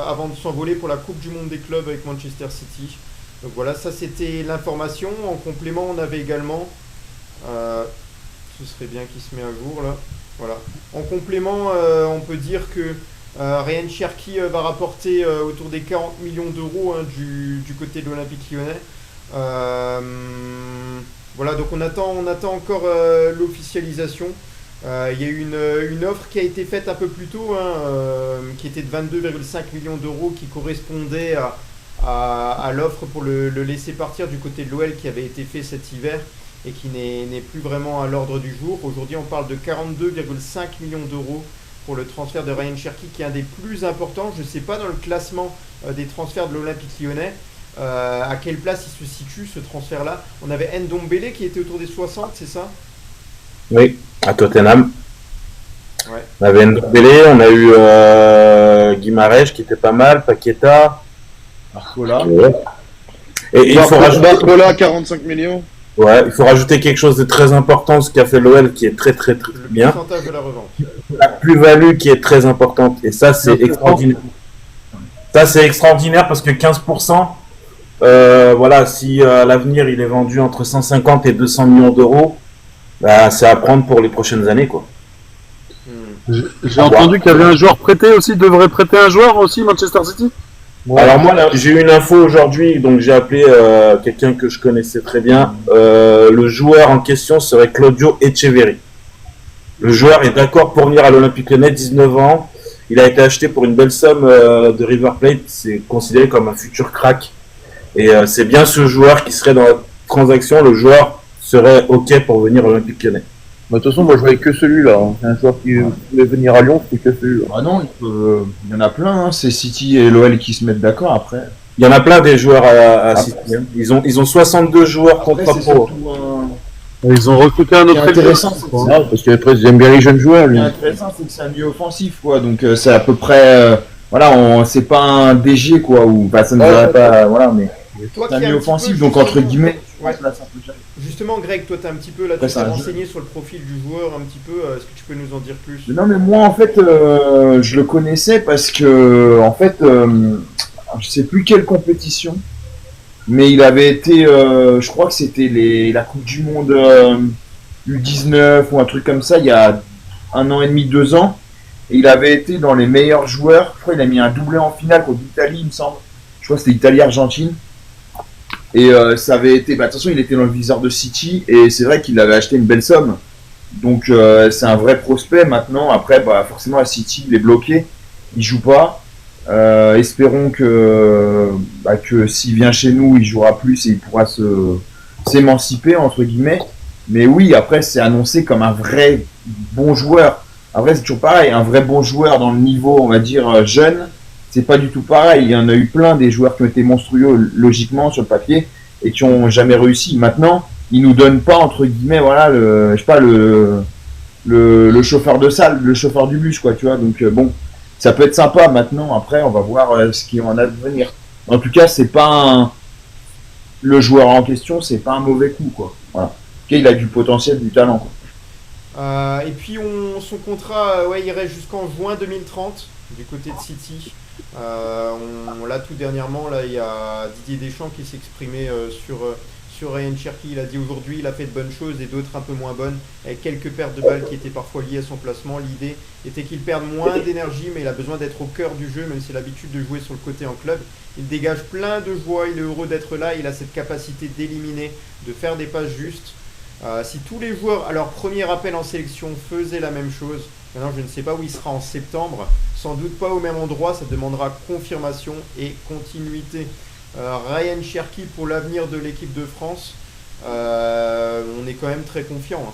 avant de s'envoler pour la Coupe du Monde des clubs avec Manchester City. Donc voilà, ça c'était l'information. En complément, on avait également... ce serait bien qu'il se met à jour là. Voilà. En complément, on peut dire que Ryan Cherki va rapporter autour des 40 millions d'euros hein, du côté de l'Olympique Lyonnais. Voilà, donc on attend encore l'officialisation. Il y a eu une offre qui a été faite un peu plus tôt, hein, qui était de 22,5 millions d'euros, qui correspondait à l'offre pour le laisser partir du côté de l'OL qui avait été fait cet hiver et qui n'est plus vraiment à l'ordre du jour. Aujourd'hui, on parle de 42,5 millions d'euros pour le transfert de Ryan Cherki, qui est un des plus importants. Je ne sais pas dans le classement des transferts de l'Olympique Lyonnais à quelle place il se situe ce transfert-là. On avait Ndombele qui était autour des 60, c'est ça? Oui, à Tottenham. Ouais. On avait Ndombele, on a eu Guimarães qui était pas mal, Paqueta. Arcola. Ouais. Et il faut rajouter... Barcola, 45 millions. Ouais, il faut rajouter quelque chose de très important, ce qu'a fait l'OL qui est très bien. Le pourcentage de la revente. La plus-value qui est très importante. Et ça, c'est extraordinaire. Ça, c'est extraordinaire parce que 15%, voilà, si à l'avenir il est vendu entre 150 et 200 millions d'euros, bah, c'est à prendre pour les prochaines années, quoi. J'ai entendu qu'il y avait un joueur prêté aussi, devrait prêter un joueur aussi, Manchester City. Ouais. Alors moi, là, j'ai eu une info aujourd'hui, donc j'ai appelé quelqu'un que je connaissais très bien. Le joueur en question serait Claudio Echeverri. Le joueur est d'accord pour venir à l'Olympique Lyonnais, 19 ans. Il a été acheté pour une belle somme de River Plate. C'est considéré comme un futur crack. Et c'est bien ce joueur qui serait dans la transaction. Le joueur serait OK pour venir à l'Olympique Lyonnais. Bah, de toute façon, moi je voyais que celui-là. Hein. C'est un joueur qui voulait venir à Lyon, c'était que celui-là. Ah non, il y en a plein, hein. C'est City et l'OL qui se mettent d'accord après. Il y en a plein des joueurs à City. Ils ont 62 joueurs Après, contrat c'est pro. surtout Ils ont recruté un Ce qui autre est intéressant, c'est que Ah, parce qu'après, ils aiment bien les jeunes joueurs, Ce qui lui. est intéressant, c'est que c'est un milieu offensif, quoi. Donc c'est à peu près, voilà, c'est pas un DG, quoi. Ou bah, ça ne dirait pas, voilà, mais Toi c'est un qui es milieu un petit peu, offensif, donc justement, entre guillemets. ouais. Là, c'est un peu cher. Justement, Greg, toi, t'es un petit peu là, tu Ouais, t'es c'est un renseigné sur le profil du joueur un petit peu. Est-ce que tu peux nous en dire plus? Non, mais moi, en fait, je le connaissais parce que, en fait, je sais plus quelle compétition, mais il avait été, je crois que c'était la Coupe du Monde U19 ou un truc comme ça, il y a 1 an et demi, 2 ans. Et il avait été dans les meilleurs joueurs. Je crois qu'il a mis un doublé en finale contre l'Italie, il me semble. Je crois que c'était Italie-Argentine. Et ça avait été. Bah, de toute façon, il était dans le viseur de City. Et c'est vrai qu'il avait acheté une belle somme. Donc, c'est un vrai prospect maintenant. Après, bah, forcément, à City, il est bloqué. Il joue pas. Espérons que s'il vient chez nous, il jouera plus et il pourra s'émanciper, entre guillemets. Mais oui, après, c'est annoncé comme un vrai bon joueur. Après, c'est toujours pareil, un vrai bon joueur dans le niveau, on va dire, jeune, c'est pas du tout pareil. Il y en a eu plein des joueurs qui ont été monstrueux, logiquement, sur le papier, et qui ont jamais réussi. Maintenant, ils nous donnent pas, entre guillemets, voilà, le chauffeur de salle, le chauffeur du bus, quoi, tu vois. Donc, bon, ça peut être sympa maintenant. Après, on va voir ce qui en a de venir. En tout cas, c'est pas le joueur en question, c'est pas un mauvais coup, quoi. Voilà. Il a du potentiel, du talent, quoi. Et puis son contrat, il reste jusqu'en juin 2030 du côté de City. Là tout dernièrement, là il y a Didier Deschamps qui s'est exprimé sur Ryan Cherki. Il a dit aujourd'hui il a fait de bonnes choses et d'autres un peu moins bonnes, avec quelques pertes de balles qui étaient parfois liées à son placement. L'idée était qu'il perde moins d'énergie, mais il a besoin d'être au cœur du jeu, même s'il a l'habitude de jouer sur le côté en club. Il dégage plein de joie, il est heureux d'être là, il a cette capacité d'éliminer, de faire des passes justes. Si tous les joueurs à leur premier appel en sélection faisaient la même chose, maintenant je ne sais pas où il sera en septembre, sans doute pas au même endroit, ça demandera confirmation et continuité. Ryan Cherki pour l'avenir de l'équipe de France, on est quand même très confiant.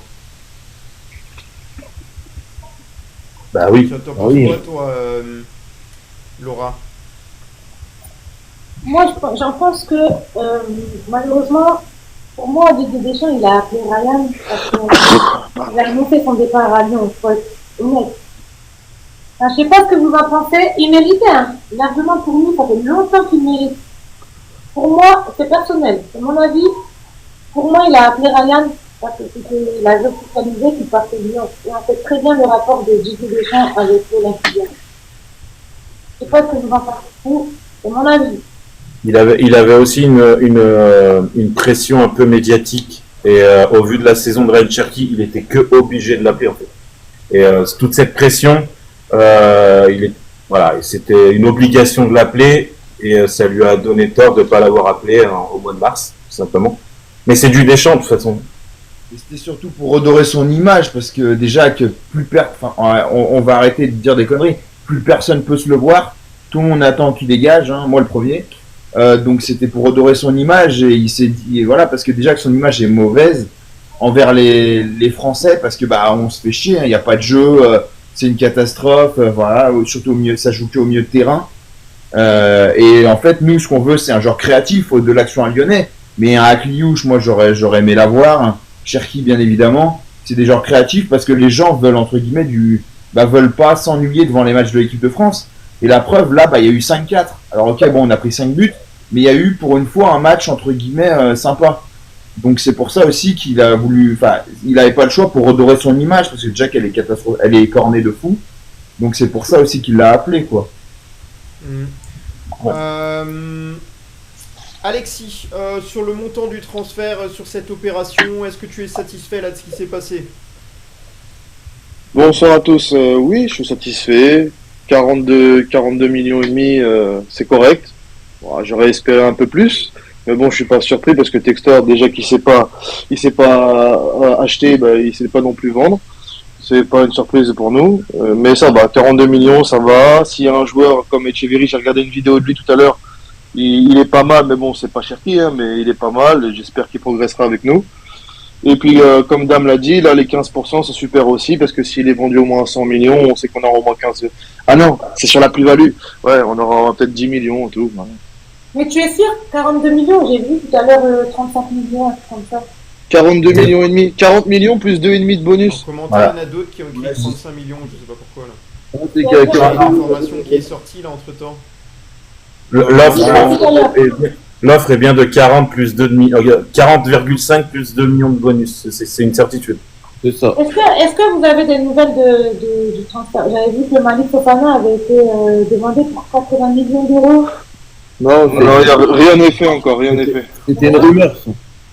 Bah oui. T'en penses quoi toi, Laura? Moi, j'en pense que malheureusement, pour moi, Didier Deschamps, il a appelé Ryan parce qu'il a annoncé son départ à Lyon. Il faut être honnête. Enfin, je sais pas ce que vous en pensez. Il méritait, hein. Largement pour nous, ça fait longtemps qu'il mérite. Pour moi, c'est personnel. C'est mon avis. Pour moi, il a appelé Ryan parce que c'était la officialisé qu'il partait de Lyon. Et on sait très bien le rapport de Didier Deschamps avec l'Olympique. Je sais pas ce que vous en pensez. C'est mon avis. Il avait aussi une pression un peu médiatique et au vu de la saison de Ryan Cherki, il était que obligé de l'appeler en fait. Et toute cette pression, c'était une obligation de l'appeler et ça lui a donné tort de ne pas l'avoir appelé au mois de mars, tout simplement. Mais c'est du Deschamps de toute façon. Et c'était surtout pour redorer son image parce que déjà que on va arrêter de dire des conneries, plus personne peut se le voir, tout le monde attend qu'il dégage, hein, moi le premier. Donc c'était pour redorer son image et il s'est dit voilà parce que déjà que son image est mauvaise envers les Français parce que on se fait chier, il n'y a pas de jeu, c'est une catastrophe, voilà, surtout au milieu, ça joue que au milieu de terrain et en fait nous ce qu'on veut c'est un joueur créatif de l'action à Lyonnais, mais un Akliouche moi j'aurais aimé l'avoir, un Cherki bien évidemment, c'est des joueurs créatifs parce que les gens veulent entre guillemets veulent pas s'ennuyer devant les matchs de l'équipe de France et la preuve là il y a eu 5-4, alors ok on a pris 5 buts mais il y a eu pour une fois un match entre guillemets sympa. Donc c'est pour ça aussi qu'il a voulu, il n'avait pas le choix pour redorer son image parce que déjà qu'elle est catastrophique, elle est écornée de fou. Donc c'est pour ça aussi qu'il l'a appelé quoi. Alexis, sur le montant du transfert sur cette opération, est-ce que tu es satisfait là de ce qui s'est passé? Bonsoir à tous. Oui, je suis satisfait. 42 millions et demi, c'est correct. Bon, j'aurais espéré un peu plus, mais bon, je suis pas surpris parce que Textor, déjà qu'il s'est pas acheter, il sait pas non plus vendre. C'est pas une surprise pour nous, mais ça va. 42 millions, ça va. S'il y a un joueur comme Etcheverry, j'ai regardé une vidéo de lui tout à l'heure, il est pas mal, mais bon, c'est pas Cherki, hein, mais il est pas mal. J'espère qu'il progressera avec nous. Et puis, comme Dame l'a dit, là, les 15%, c'est super aussi, parce que s'il est vendu au moins 100 millions, on sait qu'on aura au moins 15. Ah non, c'est sur la plus-value. Ouais, on aura peut-être 10 millions et tout. Voilà. Mais tu es sûr? 42 millions, j'ai vu tout à l'heure 35 millions, comme ça. 42 millions et demi. 40 millions plus 2,5 de bonus. En commentaire, il y en a d'autres qui ont écrit 35 millions, je sais pas pourquoi là. Il y a une information qui est sortie là entre temps. L'offre est bien de 40 plus 40,5 plus 2 millions de bonus. C'est une certitude. C'est ça. Est-ce que vous avez des nouvelles du transfert? J'avais vu que Malik Fofana avait été demandé pour 80 millions d'euros. Non, rien n'est fait encore, rien n'est fait. C'était une rumeur.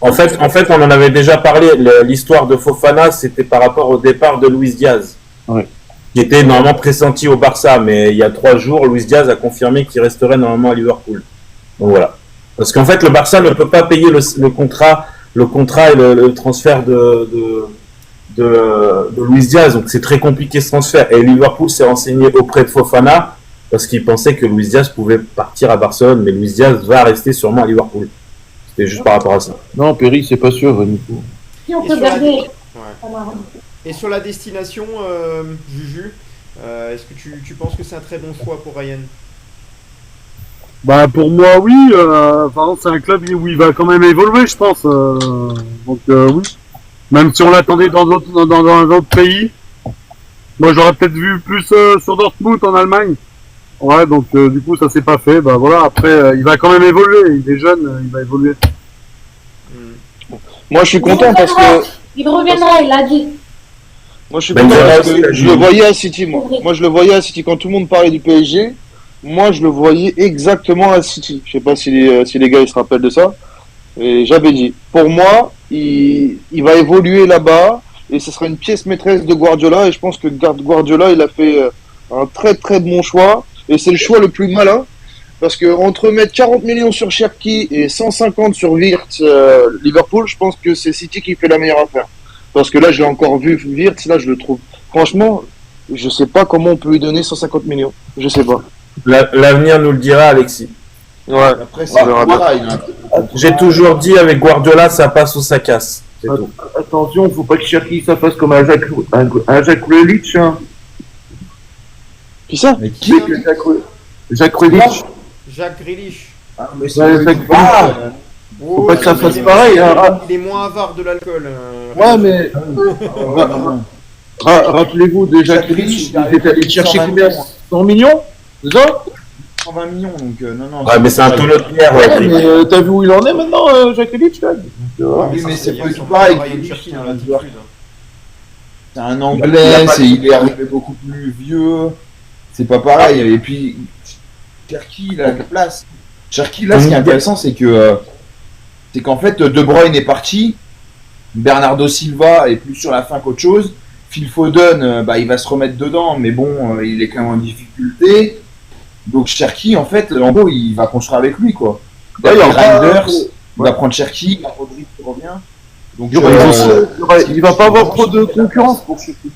En fait, on en avait déjà parlé. L'histoire de Fofana, c'était par rapport au départ de Luis Diaz. Ouais. Qui était normalement pressenti au Barça, mais il y a 3 jours, Luis Diaz a confirmé qu'il resterait normalement à Liverpool. Donc voilà. Parce qu'en fait, le Barça ne peut pas payer le contrat et le transfert de Luis Diaz, donc c'est très compliqué ce transfert. Et Liverpool s'est renseigné auprès de Fofana parce qu'il pensait que Luis Diaz pouvait partir à Barcelone, mais Luis Diaz va rester sûrement à Liverpool. C'était juste par rapport à ça. Non, Perry, c'est pas sûr, Nico. Si on Et peut sur la- garder. Ouais. Et sur la destination, Juju, est-ce que tu penses que c'est un très bon choix pour Ryan? Bah pour moi oui, par contre c'est un club où il va quand même évoluer je pense. Donc oui. Même si on l'attendait dans d'autres pays. Moi j'aurais peut-être vu plus sur Dortmund en Allemagne. Ouais donc du coup ça s'est pas fait. Bah voilà après il va quand même évoluer. Il est jeune, il va évoluer. Moi, je suis content parce que. Il reviendra, il l'a dit. Moi, je suis Ben, content Benzema parce aussi, que il a je dit. le voyais à City, moi. Moi, je le voyais à City. Quand tout le monde parlait du PSG, moi, je le voyais exactement à City. Je sais pas si les gars ils se rappellent de ça. Et j'avais dit, pour moi, il va évoluer là-bas et ce sera une pièce maîtresse de Guardiola. Et je pense que Guardiola, il a fait un très très bon choix. Et c'est le choix le plus malin. Parce que entre mettre 40 millions sur Cherki et 150 sur Wirtz Liverpool, je pense que c'est City qui fait la meilleure affaire. Parce que là, je l'ai encore vu, Wirtz, là, je le trouve. Franchement, je sais pas comment on peut lui donner 150 millions. Je sais pas. L'avenir nous le dira, Alexis. Ouais. Après, c'est On verra bien. pareil. Hein. J'ai toujours dit avec Guardiola, ça passe ou ça casse. C'est tout. Attention, faut pas que Cherki ça fasse comme un Jacques Grealish. Hein. Qui ça? Mais qui C'est que Jacques Grealish. Jacques Grealish. Ah, mais Ouais, c'est Jacques Ah, Grealish. Faut pas que ça fasse pareil. Hein. Il est moins avare de l'alcool. Ouais, mais rappelez-vous de Jacques Grealish, il était allé chercher combien 100 millions? C'est ça? 120 millions, donc non. Ouais, mais c'est un peu notre pierre. Ouais, mais t'as vu où il en est maintenant, Jacques Grealish là? Oui, mais c'est pas du tout pareil. Ryan Cherki dans l'attitude. C'est un anglais, il est arrivé beaucoup plus vieux. C'est pas pareil. Et puis, Cherki, il a la place. Cherki, là, ce qui est intéressant, c'est qu'en fait, De Bruyne est parti. Bernardo Silva est plus sur la fin qu'autre chose. Phil Foden, il va se remettre dedans, mais bon, il est quand même en difficulté. Donc Cherki, en fait, en gros, il va construire avec lui, quoi. Il Ouais, y a il y a Reinders, pas- il va prendre Cherki, il y a Rodri qui revient. Donc, Il va pas avoir trop de concurrence pour Cherki.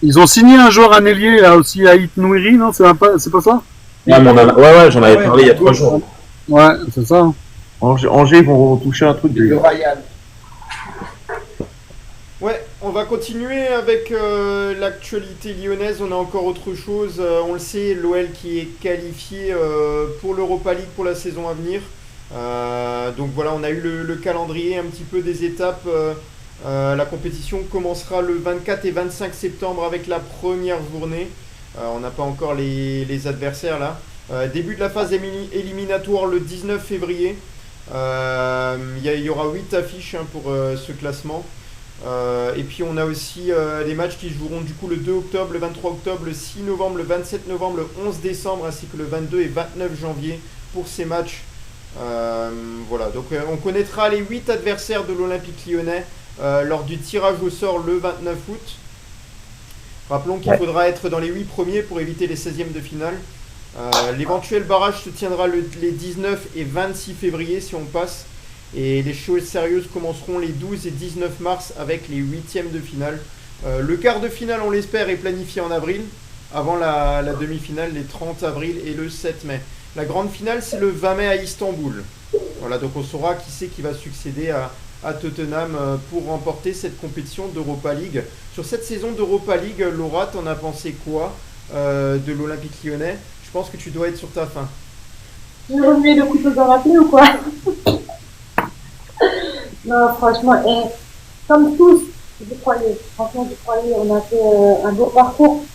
Ils ont signé un joueur à Nellier là aussi à Nouri, non c'est pas ça? Ouais, ouais, j'en avais parlé il y a 3 jours. Ouais, c'est ça. Angers vont toucher un truc de de. Ryan. Ouais, on va continuer avec l'actualité lyonnaise. On a encore autre chose. On le sait, l'OL qui est qualifié pour l'Europa League pour la saison à venir. Donc voilà, on a eu le calendrier un petit peu des étapes. La compétition commencera le 24 et 25 septembre avec la première journée. On n'a pas encore les adversaires là. Début de la phase éliminatoire le 19 février. Il y aura 8 affiches pour ce classement. Et puis on a aussi les matchs qui joueront du coup le 2 octobre, le 23 octobre, le 6 novembre, le 27 novembre, le 11 décembre ainsi que le 22 et 29 janvier pour ces matchs. Voilà, donc on connaîtra les 8 adversaires de l'Olympique lyonnais lors du tirage au sort le 29 août. Rappelons qu'il faudra être dans les 8 premiers pour éviter les 16e de finale. L'éventuel barrage se tiendra les 19 et 26 février si on passe. Et les choses sérieuses commenceront les 12 et 19 mars avec les 8e de finale. Le quart de finale, on l'espère, est planifié en avril, avant la demi-finale les 30 avril et le 7 mai. La grande finale, c'est le 20 mai à Istanbul. Voilà, donc on saura qui c'est qui va succéder à Tottenham pour remporter cette compétition d'Europa League. Sur cette saison d'Europa League, Laura, t'en as pensé quoi de l'Olympique lyonnais? Je pense que tu dois être sur ta faim. Tu veux remuer le couteau dans la plaie ou quoi? Non, franchement, comme tous, je croyais, on a fait un beau parcours.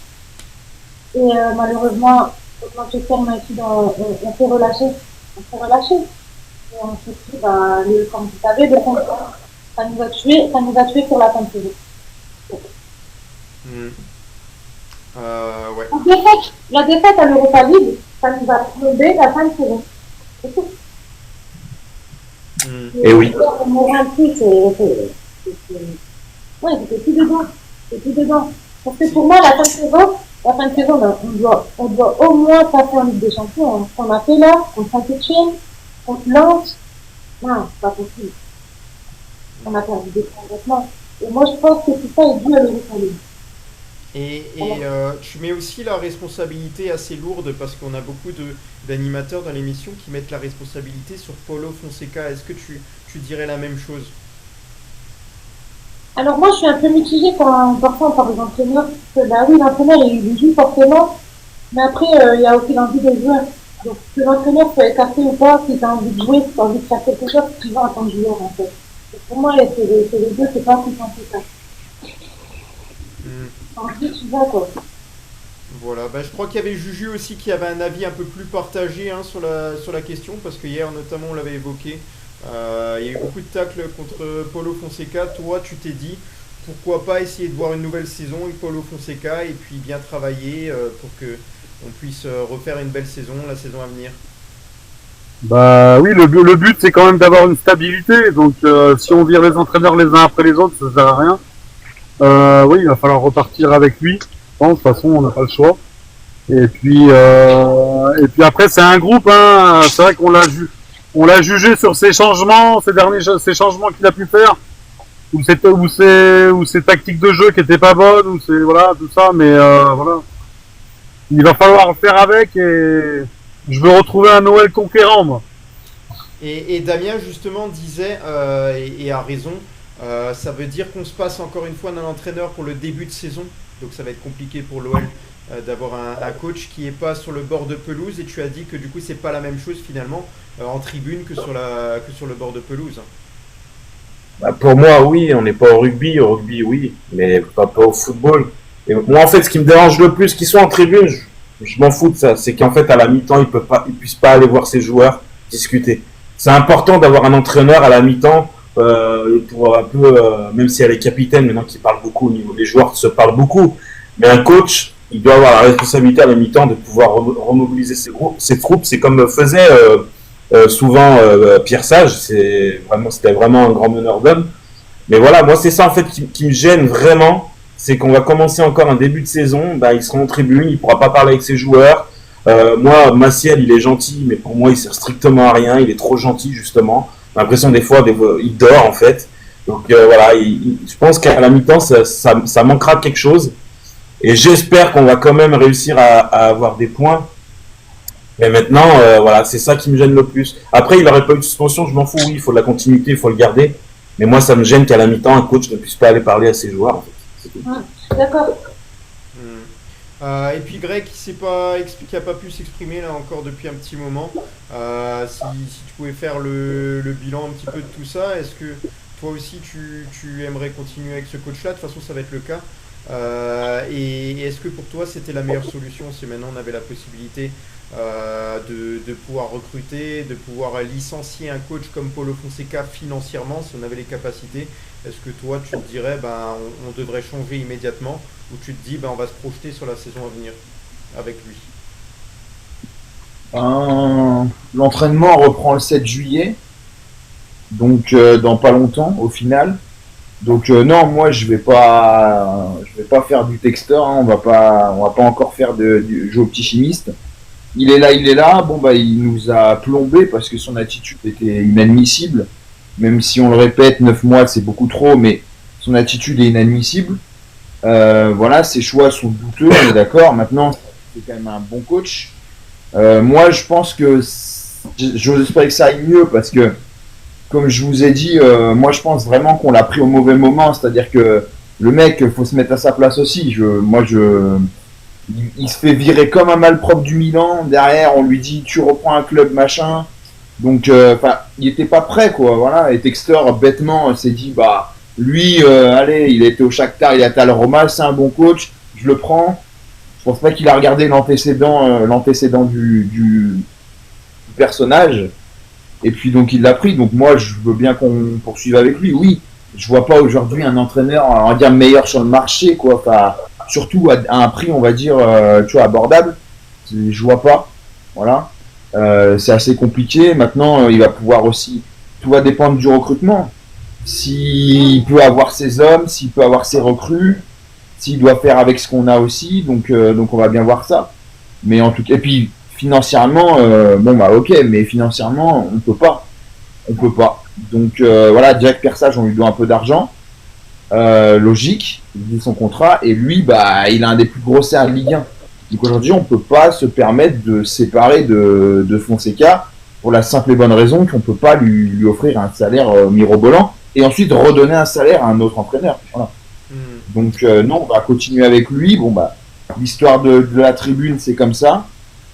Et malheureusement, Manchester United, on s'est relâché. Et on s'est dit, comme vous savez, le contrat, ça nous a tué pour la fin de saison. Ouais. La défaite à l'Europa League, ça nous a plombé la fin de saison. C'est tout. Et oui. Ouais, c'était plus dedans. Parce que pour moi, la fin de saison, on doit au moins passer en Ligue des Champions. Hein. Ce qu'on a fait là, contre Saint-Etienne, contre Lens, non, c'est pas possible. On a perdu des points complètement. Et moi, je pense que tout ça est dû à l'Europa League. Et tu mets aussi la responsabilité assez lourde parce qu'on a beaucoup d'animateurs dans l'émission qui mettent la responsabilité sur Paulo Fonseca. Est-ce que tu dirais la même chose? Alors moi, je suis un peu mitigée quand parfois on parle des entraîneurs. Parce que, bah oui, l'entraîneur, il joue forcément. Mais après, il n'y a aucune envie des joueurs. Donc que l'entraîneur soit écarté ou pas, si tu as envie de jouer, si tu as envie de faire quelque chose, tu vas en tant que joueur en fait. Et pour moi, c'est les deux, c'est pas tout ça. Ensuite, tu vas quoi. Voilà, bah, je crois qu'il y avait Juju aussi qui avait un avis un peu plus partagé hein, sur la question, parce que hier notamment on l'avait évoqué, il y a eu beaucoup de tacles contre Paulo Fonseca. Toi tu t'es dit pourquoi pas essayer de voir une nouvelle saison avec Paulo Fonseca et puis bien travailler pour que on puisse refaire une belle saison la saison à venir. Bah oui, le but c'est quand même d'avoir une stabilité, donc si on vire les entraîneurs les uns après les autres, ça sert à rien. Oui, il va falloir repartir avec lui. Je pense, de toute façon, on n'a pas le choix. Et puis après, c'est un groupe. Hein. C'est vrai qu'on l'a jugé sur ses changements, ces changements qu'il a pu faire, ou ses tactiques de jeu qui étaient pas bonnes, ou c'est voilà tout ça. Mais voilà, il va falloir faire avec. Et je veux retrouver un Noël conquérant, moi. Et Damien justement disait et a raison. Ça veut dire qu'on se passe encore une fois d'un entraîneur pour le début de saison, donc ça va être compliqué pour l'OL d'avoir un coach qui est pas sur le bord de pelouse, et tu as dit que du coup c'est pas la même chose finalement en tribune que sur le bord de pelouse. Bah, pour moi oui, on n'est pas au rugby oui, mais pas au football. Et moi en fait ce qui me dérange le plus qu'ils soient en tribune, je m'en fous de ça, c'est qu'en fait à la mi-temps ils puissent pas aller voir ses joueurs discuter. C'est important d'avoir un entraîneur à la mi-temps pour un peu, même si elle est capitaine maintenant qui parle beaucoup au niveau des joueurs, se parle beaucoup, mais un coach il doit avoir la responsabilité à la mi-temps de pouvoir remobiliser ses troupes. C'est comme faisait souvent Pierre Sage, c'était vraiment un grand meneur d'hommes. Mais voilà, moi c'est ça en fait qui me gêne vraiment, c'est qu'on va commencer encore un début de saison, bah, il sera en tribune, il pourra pas parler avec ses joueurs. Moi Maciel il est gentil, mais pour moi il sert strictement à rien, il est trop gentil justement. J'ai l'impression des fois il dort en fait. Donc voilà, je pense qu'à la mi-temps ça manquera de quelque chose. Et j'espère qu'on va quand même réussir à avoir des points. Mais maintenant, voilà, c'est ça qui me gêne le plus. Après, il n'aurait pas eu de suspension, je m'en fous. Oui, il faut de la continuité, il faut le garder. Mais moi, ça me gêne qu'à la mi-temps, un coach ne puisse pas aller parler à ses joueurs. En fait. C'est tout. D'accord. Et puis Greg qui n'a pas pu s'exprimer là encore depuis un petit moment. Si tu pouvais faire le bilan un petit peu de tout ça, est-ce que toi aussi tu aimerais continuer avec ce coach-là? De toute façon, ça va être le cas. Et est-ce que pour toi c'était la meilleure solution si maintenant on avait la possibilité de pouvoir recruter, de pouvoir licencier un coach comme Paulo Fonseca financièrement, si on avait les capacités? Est-ce que toi tu te dirais on devrait changer immédiatement, ou tu te dis on va se projeter sur la saison à venir avec lui? L'entraînement reprend le 7 juillet, donc dans pas longtemps au final. Donc non, moi je vais pas faire du texteur, hein, on va pas encore faire du jeu au petit chimiste. Il est là, bon bah il nous a plombé parce que son attitude était inadmissible, même si on le répète, 9 mois c'est beaucoup trop, mais son attitude est inadmissible. Voilà, ses choix sont douteux, on est d'accord. Maintenant, c'est quand même un bon coach. Moi je pense que j'ose espérer que ça aille mieux parce que comme je vous ai dit, moi je pense vraiment qu'on l'a pris au mauvais moment, c'est-à-dire que le mec, faut se mettre à sa place aussi. Il se fait virer comme un malpropre du Milan. Derrière, on lui dit tu reprends un club machin. Donc, il était pas prêt quoi. Voilà. Et Texter bêtement s'est dit lui, allez, il était au Shakhtar, il est à la Roma, c'est un bon coach, je le prends. Je pense pas qu'il a regardé l'antécédent du personnage. Et puis donc il l'a pris, donc moi je veux bien qu'on poursuive avec lui, oui. Je vois pas aujourd'hui un entraîneur, on va dire, meilleur sur le marché, quoi. Enfin, surtout à un prix, on va dire, abordable. Je vois pas. Voilà. C'est assez compliqué. Maintenant, il va pouvoir aussi, tout va dépendre du recrutement. S'il peut avoir ses hommes, s'il peut avoir ses recrues. s'il doit faire avec ce qu'on a aussi, donc on va bien voir ça. Mais en tout cas, et puis financièrement, ok, mais financièrement, on peut pas. Donc voilà, Jack Persage, on lui doit un peu d'argent. Logique, il dit son contrat, et lui, il a un des plus gros salaires de Ligue 1. Donc aujourd'hui, on peut pas se permettre de séparer de Fonseca pour la simple et bonne raison qu'on peut pas lui offrir un salaire mirobolant et ensuite redonner un salaire à un autre entraîneur. Voilà. Donc non, on va continuer avec lui. L'histoire de la tribune, c'est comme ça.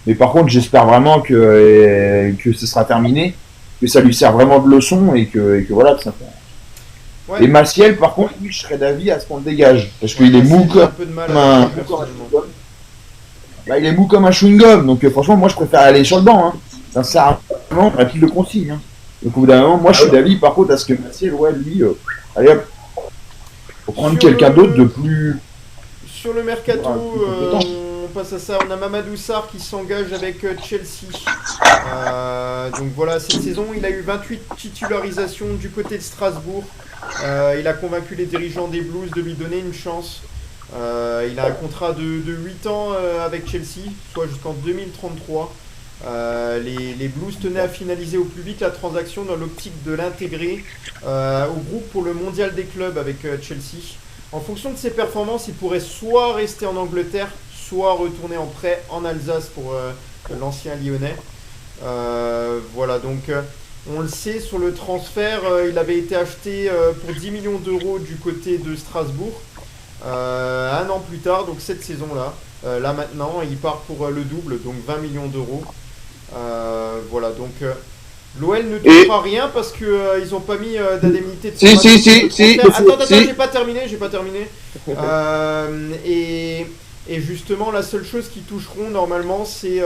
Mais par contre, j'espère vraiment que ce sera terminé, que ça lui sert vraiment de leçon et que voilà, tout simplement. Ouais. Et Maciel, par contre, lui, je serais d'avis à ce qu'on le dégage. Parce qu'il est mou comme un... il est mou comme un chewing-gum. Donc franchement, moi, je préfère aller sur le banc. Hein. Sincèrement, et puis il le consigne. Hein. Donc au bout d'un moment, moi, je suis d'avis, par contre, à ce que Maciel, lui, allez hop, faut prendre quelqu'un d'autre de plus... Sur le mercato, on passe à ça. On a Mamadou Sarr qui s'engage avec Chelsea. Donc voilà, cette saison, il a eu 28 titularisations du côté de Strasbourg. Il a convaincu les dirigeants des Blues de lui donner une chance. Il a un contrat de 8 ans avec Chelsea, soit jusqu'en 2033. Les Blues tenaient à finaliser au plus vite la transaction dans l'optique de l'intégrer au groupe pour le mondial des clubs avec Chelsea. En fonction de ses performances, il pourrait soit rester en Angleterre, soit retourner en prêt en Alsace pour l'ancien Lyonnais. Voilà, donc on le sait, sur le transfert, il avait été acheté pour 10 millions d'euros du côté de Strasbourg. Un an plus tard, donc cette saison-là, là maintenant, il part pour le double, donc 20 millions d'euros. Voilà, donc l'OL ne touchera rien parce qu'ils n'ont pas mis d'indemnité de formation. Attends, j'ai pas terminé. Et justement, la seule chose qu'ils toucheront normalement, c'est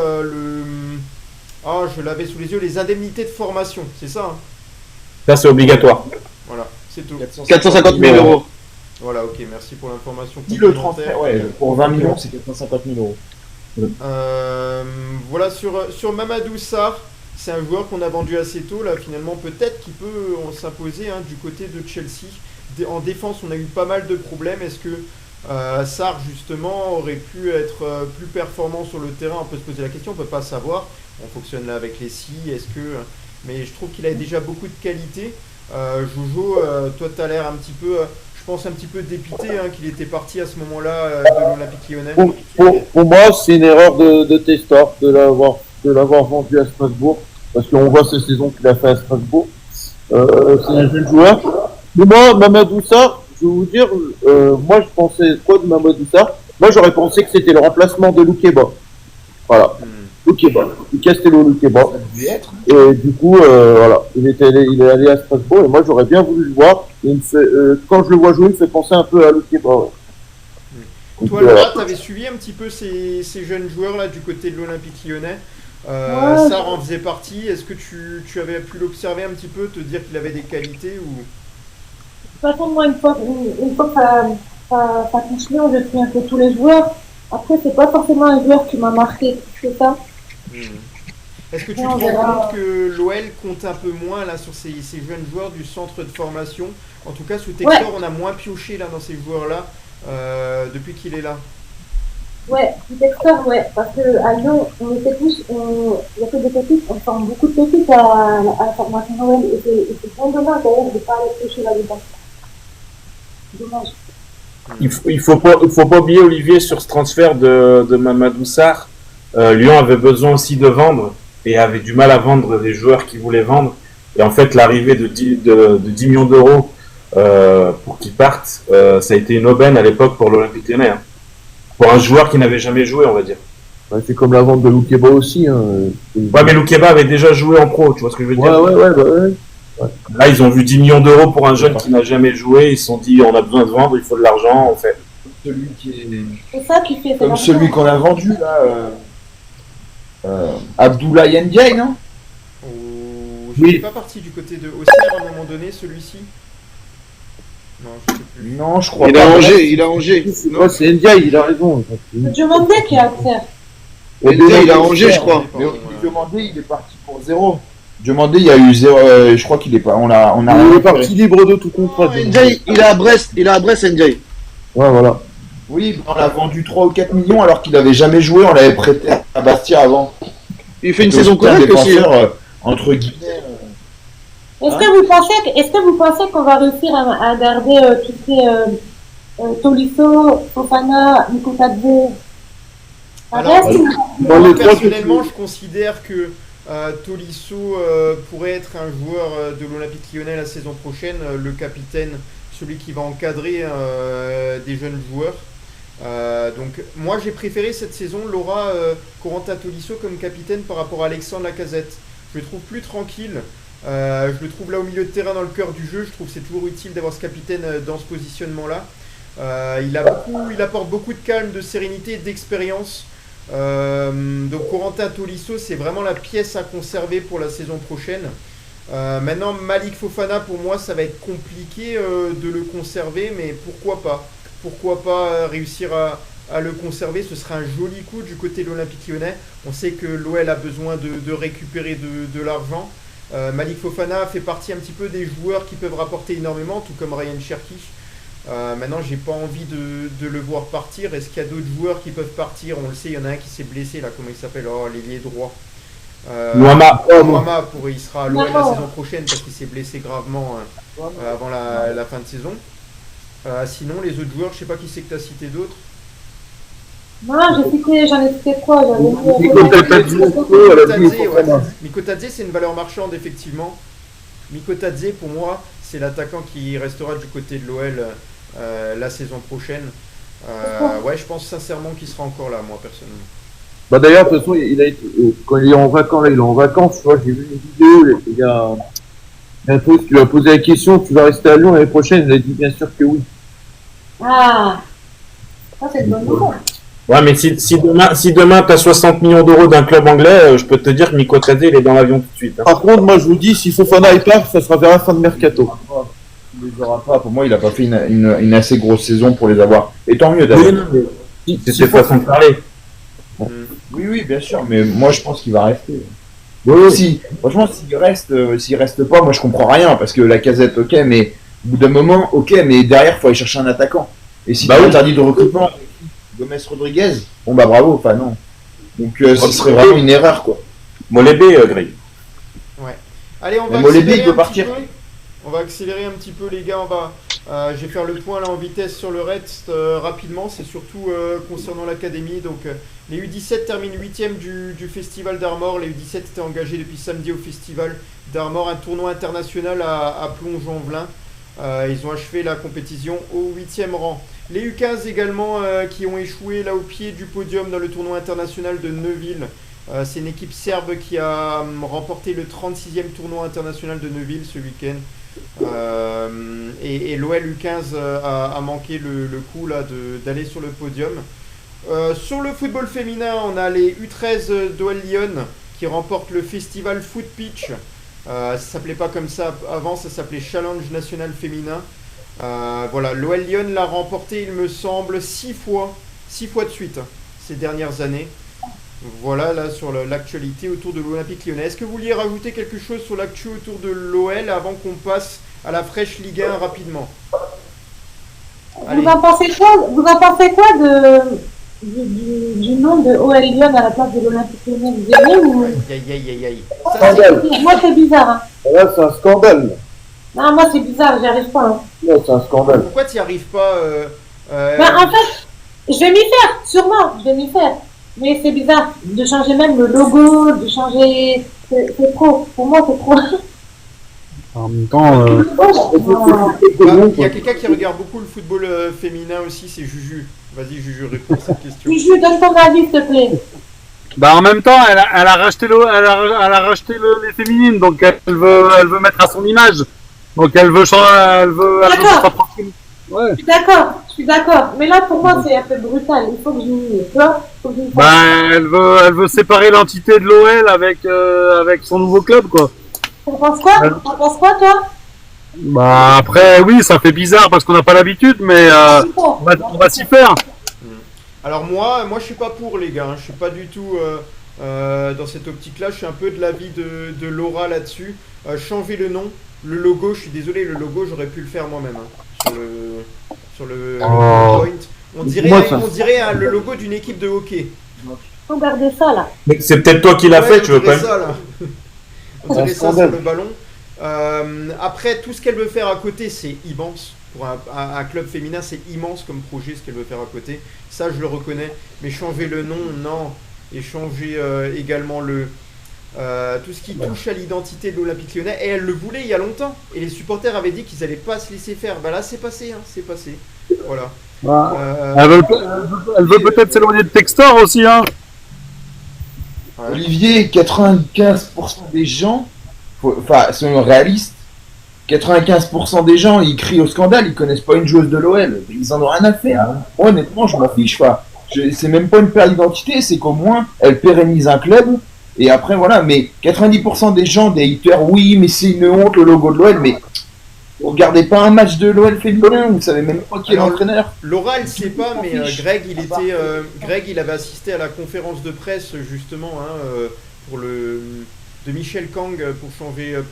je l'avais sous les yeux, les indemnités de formation, c'est ça hein. Ça, c'est obligatoire. Voilà, c'est tout. 450 000 euros. Voilà, ok, merci pour l'information. Si le transfert, pour 20 millions, c'est 450 000 euros. Voilà, sur Mamadou Sarr, c'est un joueur qu'on a vendu assez tôt, là, finalement, peut-être qu'il peut s'imposer du côté de Chelsea. En défense, on a eu pas mal de problèmes. Est-ce que Sarr, justement, aurait pu être plus performant sur le terrain? On peut se poser la question, on ne peut pas savoir. On fonctionne là avec les mais je trouve qu'il a déjà beaucoup de qualité. Jojo, toi, tu as l'air un petit peu... je pense un petit peu dépité qu'il était parti à ce moment-là de l'Olympique Lyonnais. Pour moi, c'est une erreur de Testor de l'avoir vendu à Strasbourg, parce qu'on voit cette saison qu'il a fait à Strasbourg. C'est un jeune joueur. Mais moi, Mamadou Sarr, je vais vous dire, moi je pensais quoi de Mamadou Sarr? Moi j'aurais pensé que c'était le remplacement de Loukeba. Voilà. Loukeba. Castello Loukeba. Et du coup, voilà. Il est allé à Strasbourg et moi j'aurais bien voulu le voir. Quand je le vois jouer, il me fait penser un peu à Loukeba. Ouais. Toi, Laura, tu avais suivi un petit peu ces jeunes joueurs là du côté de l'Olympique Lyonnais. Sarr en faisait partie. Est-ce que tu avais pu l'observer un petit peu, te dire qu'il avait des qualités ou... De toute façon, moi, une fois que ça continue, je suis un peu tous les joueurs. Après, c'est pas forcément un joueur qui m'a marqué, c'est ça. Est-ce que tu te rends compte que l'OL compte un peu moins là sur ces jeunes joueurs du centre de formation? En tout cas, sous Textor, on a moins pioché là dans ces joueurs-là depuis qu'il est là. Ouais, sous Textor, parce qu'à Lyon, on était tous, il y a que des pépites, on forme beaucoup de pépites à la formation Noël, et c'est bien dommage d'ailleurs de ne pas aller piocher là-dedans. Dommage. Il faut pas oublier, Olivier, sur ce transfert de Mamadou Sarr, Lyon avait besoin aussi de vendre et avait du mal à vendre des joueurs qui voulaient vendre. Et en fait, l'arrivée de 10 millions d'euros pour qu'ils partent, ça a été une aubaine à l'époque pour l'Olympique Lyonnais. Hein. Pour un joueur qui n'avait jamais joué, on va dire. Ouais, c'est comme la vente de Loukeba aussi. Ouais, mais Loukeba avait déjà joué en pro, tu vois ce que je veux dire? Ouais. Là, ils ont vu 10 millions d'euros pour un jeune qui n'a jamais joué. Ils se sont dit, on a besoin de vendre, il faut de l'argent, on fait. Celui qui est... C'est ça qui fait. Comme celui qu'on a vendu, là. Abdoulaye Ndiaye, non? Je ne suis pas parti du côté de Auxerre à un moment donné, celui-ci. Non, je sais plus. Non, je crois pas. Il a Angers. Ouais, c'est Ndiaye, il a raison. C'est Diomandé qui a Auxerre. Ndiaye, il a Angers, je crois. Mais Diomandé, il est parti pour 0. Diomandé, il y a eu 0. Je crois qu'il est pas. On a il est parti libre de tout contrat. Ndiaye, il est à Brest, Ndiaye. Ouais, voilà. Oui, on l'a vendu 3 ou 4 millions alors qu'il n'avait jamais joué, on l'avait prêté à Bastia avant. Il fait une Donc, saison c'est un correcte aussi. défenseur, entre guillemets. Est-ce que vous pensez qu'on va réussir à garder tous ces Tolisso, Fofana, Nikotadze? Ça Alors, reste moi, personnellement, je considère que Tolisso pourrait être un joueur de l'Olympique Lyonnais la saison prochaine, le capitaine, celui qui va encadrer des jeunes joueurs. Donc moi j'ai préféré cette saison Laura Corentin Tolisso comme capitaine par rapport à Alexandre Lacazette. Je le trouve plus tranquille. Je le trouve là au milieu de terrain dans le cœur du jeu. Je trouve que c'est toujours utile d'avoir ce capitaine dans ce positionnement-là. Il apporte beaucoup de calme, de sérénité et d'expérience. Donc Corentin Tolisso, c'est vraiment la pièce à conserver pour la saison prochaine. Maintenant, Malik Fofana, pour moi, ça va être compliqué de le conserver, mais pourquoi pas? Pourquoi pas réussir à le conserver? Ce serait un joli coup du côté de l'Olympique Lyonnais. On sait que l'OL a besoin de récupérer de l'argent. Malik Fofana fait partie un petit peu des joueurs qui peuvent rapporter énormément, tout comme Ryan Cherki. Maintenant, j'ai pas envie de le voir partir. Est-ce qu'il y a d'autres joueurs qui peuvent partir? On le sait, il y en a un qui s'est blessé là, comment il s'appelle? Oh, l'ailier droit. Mohamed, il sera à l'OL la saison prochaine parce qu'il s'est blessé gravement avant la fin de saison. Sinon, les autres joueurs, je sais pas qui c'est que tu as cité d'autres. Non, j'en ai cité trois. Mikotadze, c'est une valeur marchande, effectivement. Mikotadze, pour moi, c'est l'attaquant qui restera du côté de l'OL la saison prochaine. Ouais, je pense sincèrement qu'il sera encore là, moi, personnellement. Bah d'ailleurs, de toute façon, quand il est en vacances, là, il est en vacances, tu vois, j'ai vu une vidéo, il y a un poste qui lui a posé la question, tu vas rester à Lyon l'année prochaine? Il a dit bien sûr que oui. Ah, ça c'est une bonne nouvelle. Ouais, mais si demain tu as 60 millions d'euros d'un club anglais, je peux te dire que Mikotadze, il est dans l'avion tout de suite. Hein. Par contre, moi je vous dis, si Fofana il part, ça sera vers la fin de mercato. Il les aura pas. Pour moi, il n'a pas fait une assez grosse saison pour les avoir. Et tant mieux d'ailleurs. C'est façon de parler. Bon. Oui, bien sûr, mais moi je pense qu'il va rester. Oui. Franchement, s'il reste pas, moi je comprends rien parce que la Casette, ok, mais au bout d'un moment, ok, mais derrière, il faut aller chercher un attaquant. Et si tu interdit de recrutement, Gomez Rodriguez, bon bah bravo, enfin non. Donc ce serait vraiment une erreur quoi. Molébé, Greg. Ouais. Allez, on va Molébé, il peut partir. On va accélérer un petit peu les gars, je vais faire le point là en vitesse sur le reste rapidement, c'est surtout concernant l'académie. Donc les U17 terminent 8e du festival d'Armor, les U17 étaient engagés depuis samedi au festival d'Armor, un tournoi international à Plongeon-en-Velin. Ils ont achevé la compétition au 8e rang. Les U15 également qui ont échoué là au pied du podium dans le tournoi international de Neuville. C'est une équipe serbe qui a remporté le 36e tournoi international de Neuville ce week-end. Et l'OL U15 a manqué le coup là d'aller sur le podium. Sur le football féminin, on a les U13 d'OL Lyon qui remportent le festival Foot Pitch. Ça s'appelait pas comme ça avant, ça s'appelait Challenge National Féminin. Voilà, l'OL Lyon l'a remporté, il me semble, 6 fois de suite ces dernières années. Voilà, là, sur l'actualité autour de l'Olympique Lyonnais. Est-ce que vous vouliez rajouter quelque chose sur l'actu autour de l'OL avant qu'on passe à la fraîche Ligue 1 rapidement? Vous en pensez quoi du nom de OL Lyon à la place de l'Olympique Lyonnais? Vous aimez ou... Aïe. Moi, c'est bizarre. Hein. Là, c'est un scandale. Non, moi, c'est bizarre, j'y arrive pas. Hein. Non, c'est un scandale. Pourquoi tu n'y arrives pas En fait, je vais m'y faire, sûrement, je vais m'y faire. Mais c'est bizarre de changer même le logo, de changer... C'est trop. Pour moi, c'est trop. En même temps, il y a quelqu'un qui regarde beaucoup le football féminin aussi, c'est Juju. Vas-y, Juju, réponds à cette question. Juju, donne ton avis, s'il te plaît. bah en même temps, elle a racheté les féminines, donc elle veut mettre à son image. Donc elle veut mettre sa propre. Ouais. Je suis d'accord. Mais là, pour moi, c'est un peu brutal. Il faut que elle veut séparer l'entité de l'OL avec son nouveau club, quoi. T'en penses quoi, toi? Bah après, oui, ça fait bizarre parce qu'on n'a pas l'habitude, mais on va s'y faire. Alors moi je suis pas pour les gars, hein. Je suis pas du tout dans cette optique-là. Je suis un peu de l'avis de Laura là-dessus. Changer le nom, le logo. Je suis désolé, le logo j'aurais pu le faire moi-même hein, sur le point. On dirait, Moi, ça- on dirait le logo d'une équipe de hockey. Regardez ça là. Mais c'est peut-être toi qui l'as Ouais, fait, on tu veux dirait pas. ça, là. On dirait ça sur le ballon. Après, tout ce qu'elle veut faire à côté, c'est immense. Pour un club féminin, c'est immense comme projet ce qu'elle veut faire à côté. Ça, je le reconnais. Mais changer le nom, non. Et changer également tout ce qui touche à l'identité de l'Olympique Lyonnais. Et elle le voulait il y a longtemps. Et les supporters avaient dit qu'ils n'allaient pas se laisser faire. Bah là, c'est passé. Hein, c'est passé. Voilà. Elle veut peut-être s'éloigner de Textor aussi, hein. Olivier, 95% des gens, enfin, soyons réalistes, 95% des gens, ils crient au scandale, ils connaissent pas une joueuse de l'OL. Ils en ont rien à faire. Moi, honnêtement, je m'en fiche. C'est même pas une perte d'identité, c'est qu'au moins, elle pérennise un club. Et après, voilà. Mais 90% des gens, des haters, oui, mais c'est une honte le logo de l'OL. Mais vous regardez pas un match de l'OL féminin, vous savez même pas qui est l'entraîneur. Laura, elle sait pas, mais Greg, il avait assisté à la conférence de presse justement pour de Michel Kang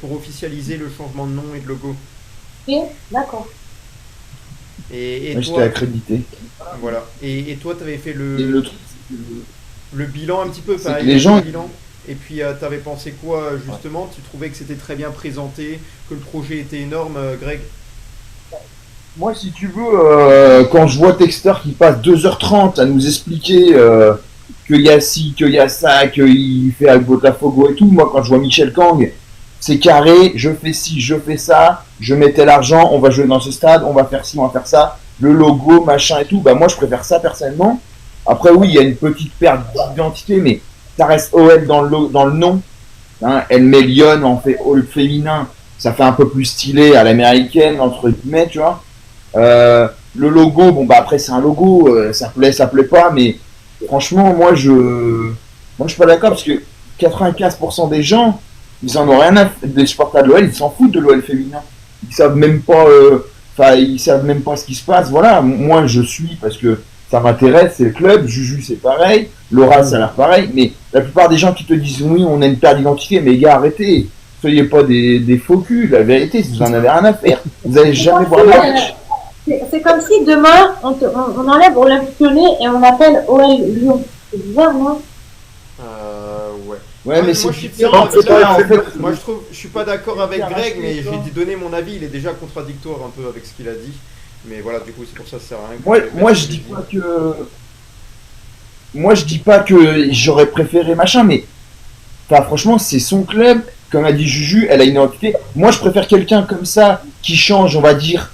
pour officialiser le changement de nom et de logo. Ok, d'accord. Et Moi, toi, j'étais accrédité. voilà. Et toi, t'avais fait Et le truc, le bilan un petit peu, c'est enfin, que les gens- le bilan. Et puis, t'avais pensé quoi justement? Tu trouvais que c'était très bien présenté, que le projet était énorme, Greg? moi, si tu veux, quand je vois Texter qui passe 2h30 à nous expliquer qu'il y a ci, qu'il y a ça, qu'il fait avec Botafogo et tout, moi, quand je vois Michel Kang, c'est carré, je fais ci, je fais ça, je mettais l'argent, on va jouer dans ce stade, on va faire ci, on va faire ça, le logo, machin et tout, bah moi, je préfère ça personnellement. Après, oui, il y a une petite perte d'identité, mais ça reste OL dans le nom. Hein, elle met Lyon, on fait All féminin, ça fait un peu plus stylé à l'américaine, entre guillemets, tu vois. Le logo, bon bah après c'est un logo, ça plaît pas, mais franchement moi je suis pas d'accord parce que 95% des gens, ils en ont rien à des supporters de l'OL, ils s'en foutent de l'OL féminin. Ils savent même pas ils savent même pas ce qui se passe. Voilà, moi je suis parce que ça m'intéresse, c'est le club, Juju c'est pareil, Laura ça a l'air pareil, mais la plupart des gens qui te disent oui, on a une perte d'identité, mais gars, arrêtez. Soyez pas des faux culs, la vérité, vous en avez rien à faire. Vous allez jamais voir le match. C'est comme si demain, on enlève Olympique Lyonnais et on appelle OL Lyon. C'est bizarre, non? Ouais. Ouais, mais moi, c'est je suis différent. différent, C'est pas, en fait, Moi, je suis pas d'accord avec Greg, mais j'ai donné mon avis. Il est déjà contradictoire un peu avec ce qu'il a dit. Mais voilà, du coup, c'est pour ça que ça sert à rien. moi, je dis pas que. Moi, je dis pas que j'aurais préféré machin, mais. Enfin, franchement, c'est son club. Comme a dit Juju, elle a une identité. Moi, je préfère quelqu'un comme ça qui change, on va dire.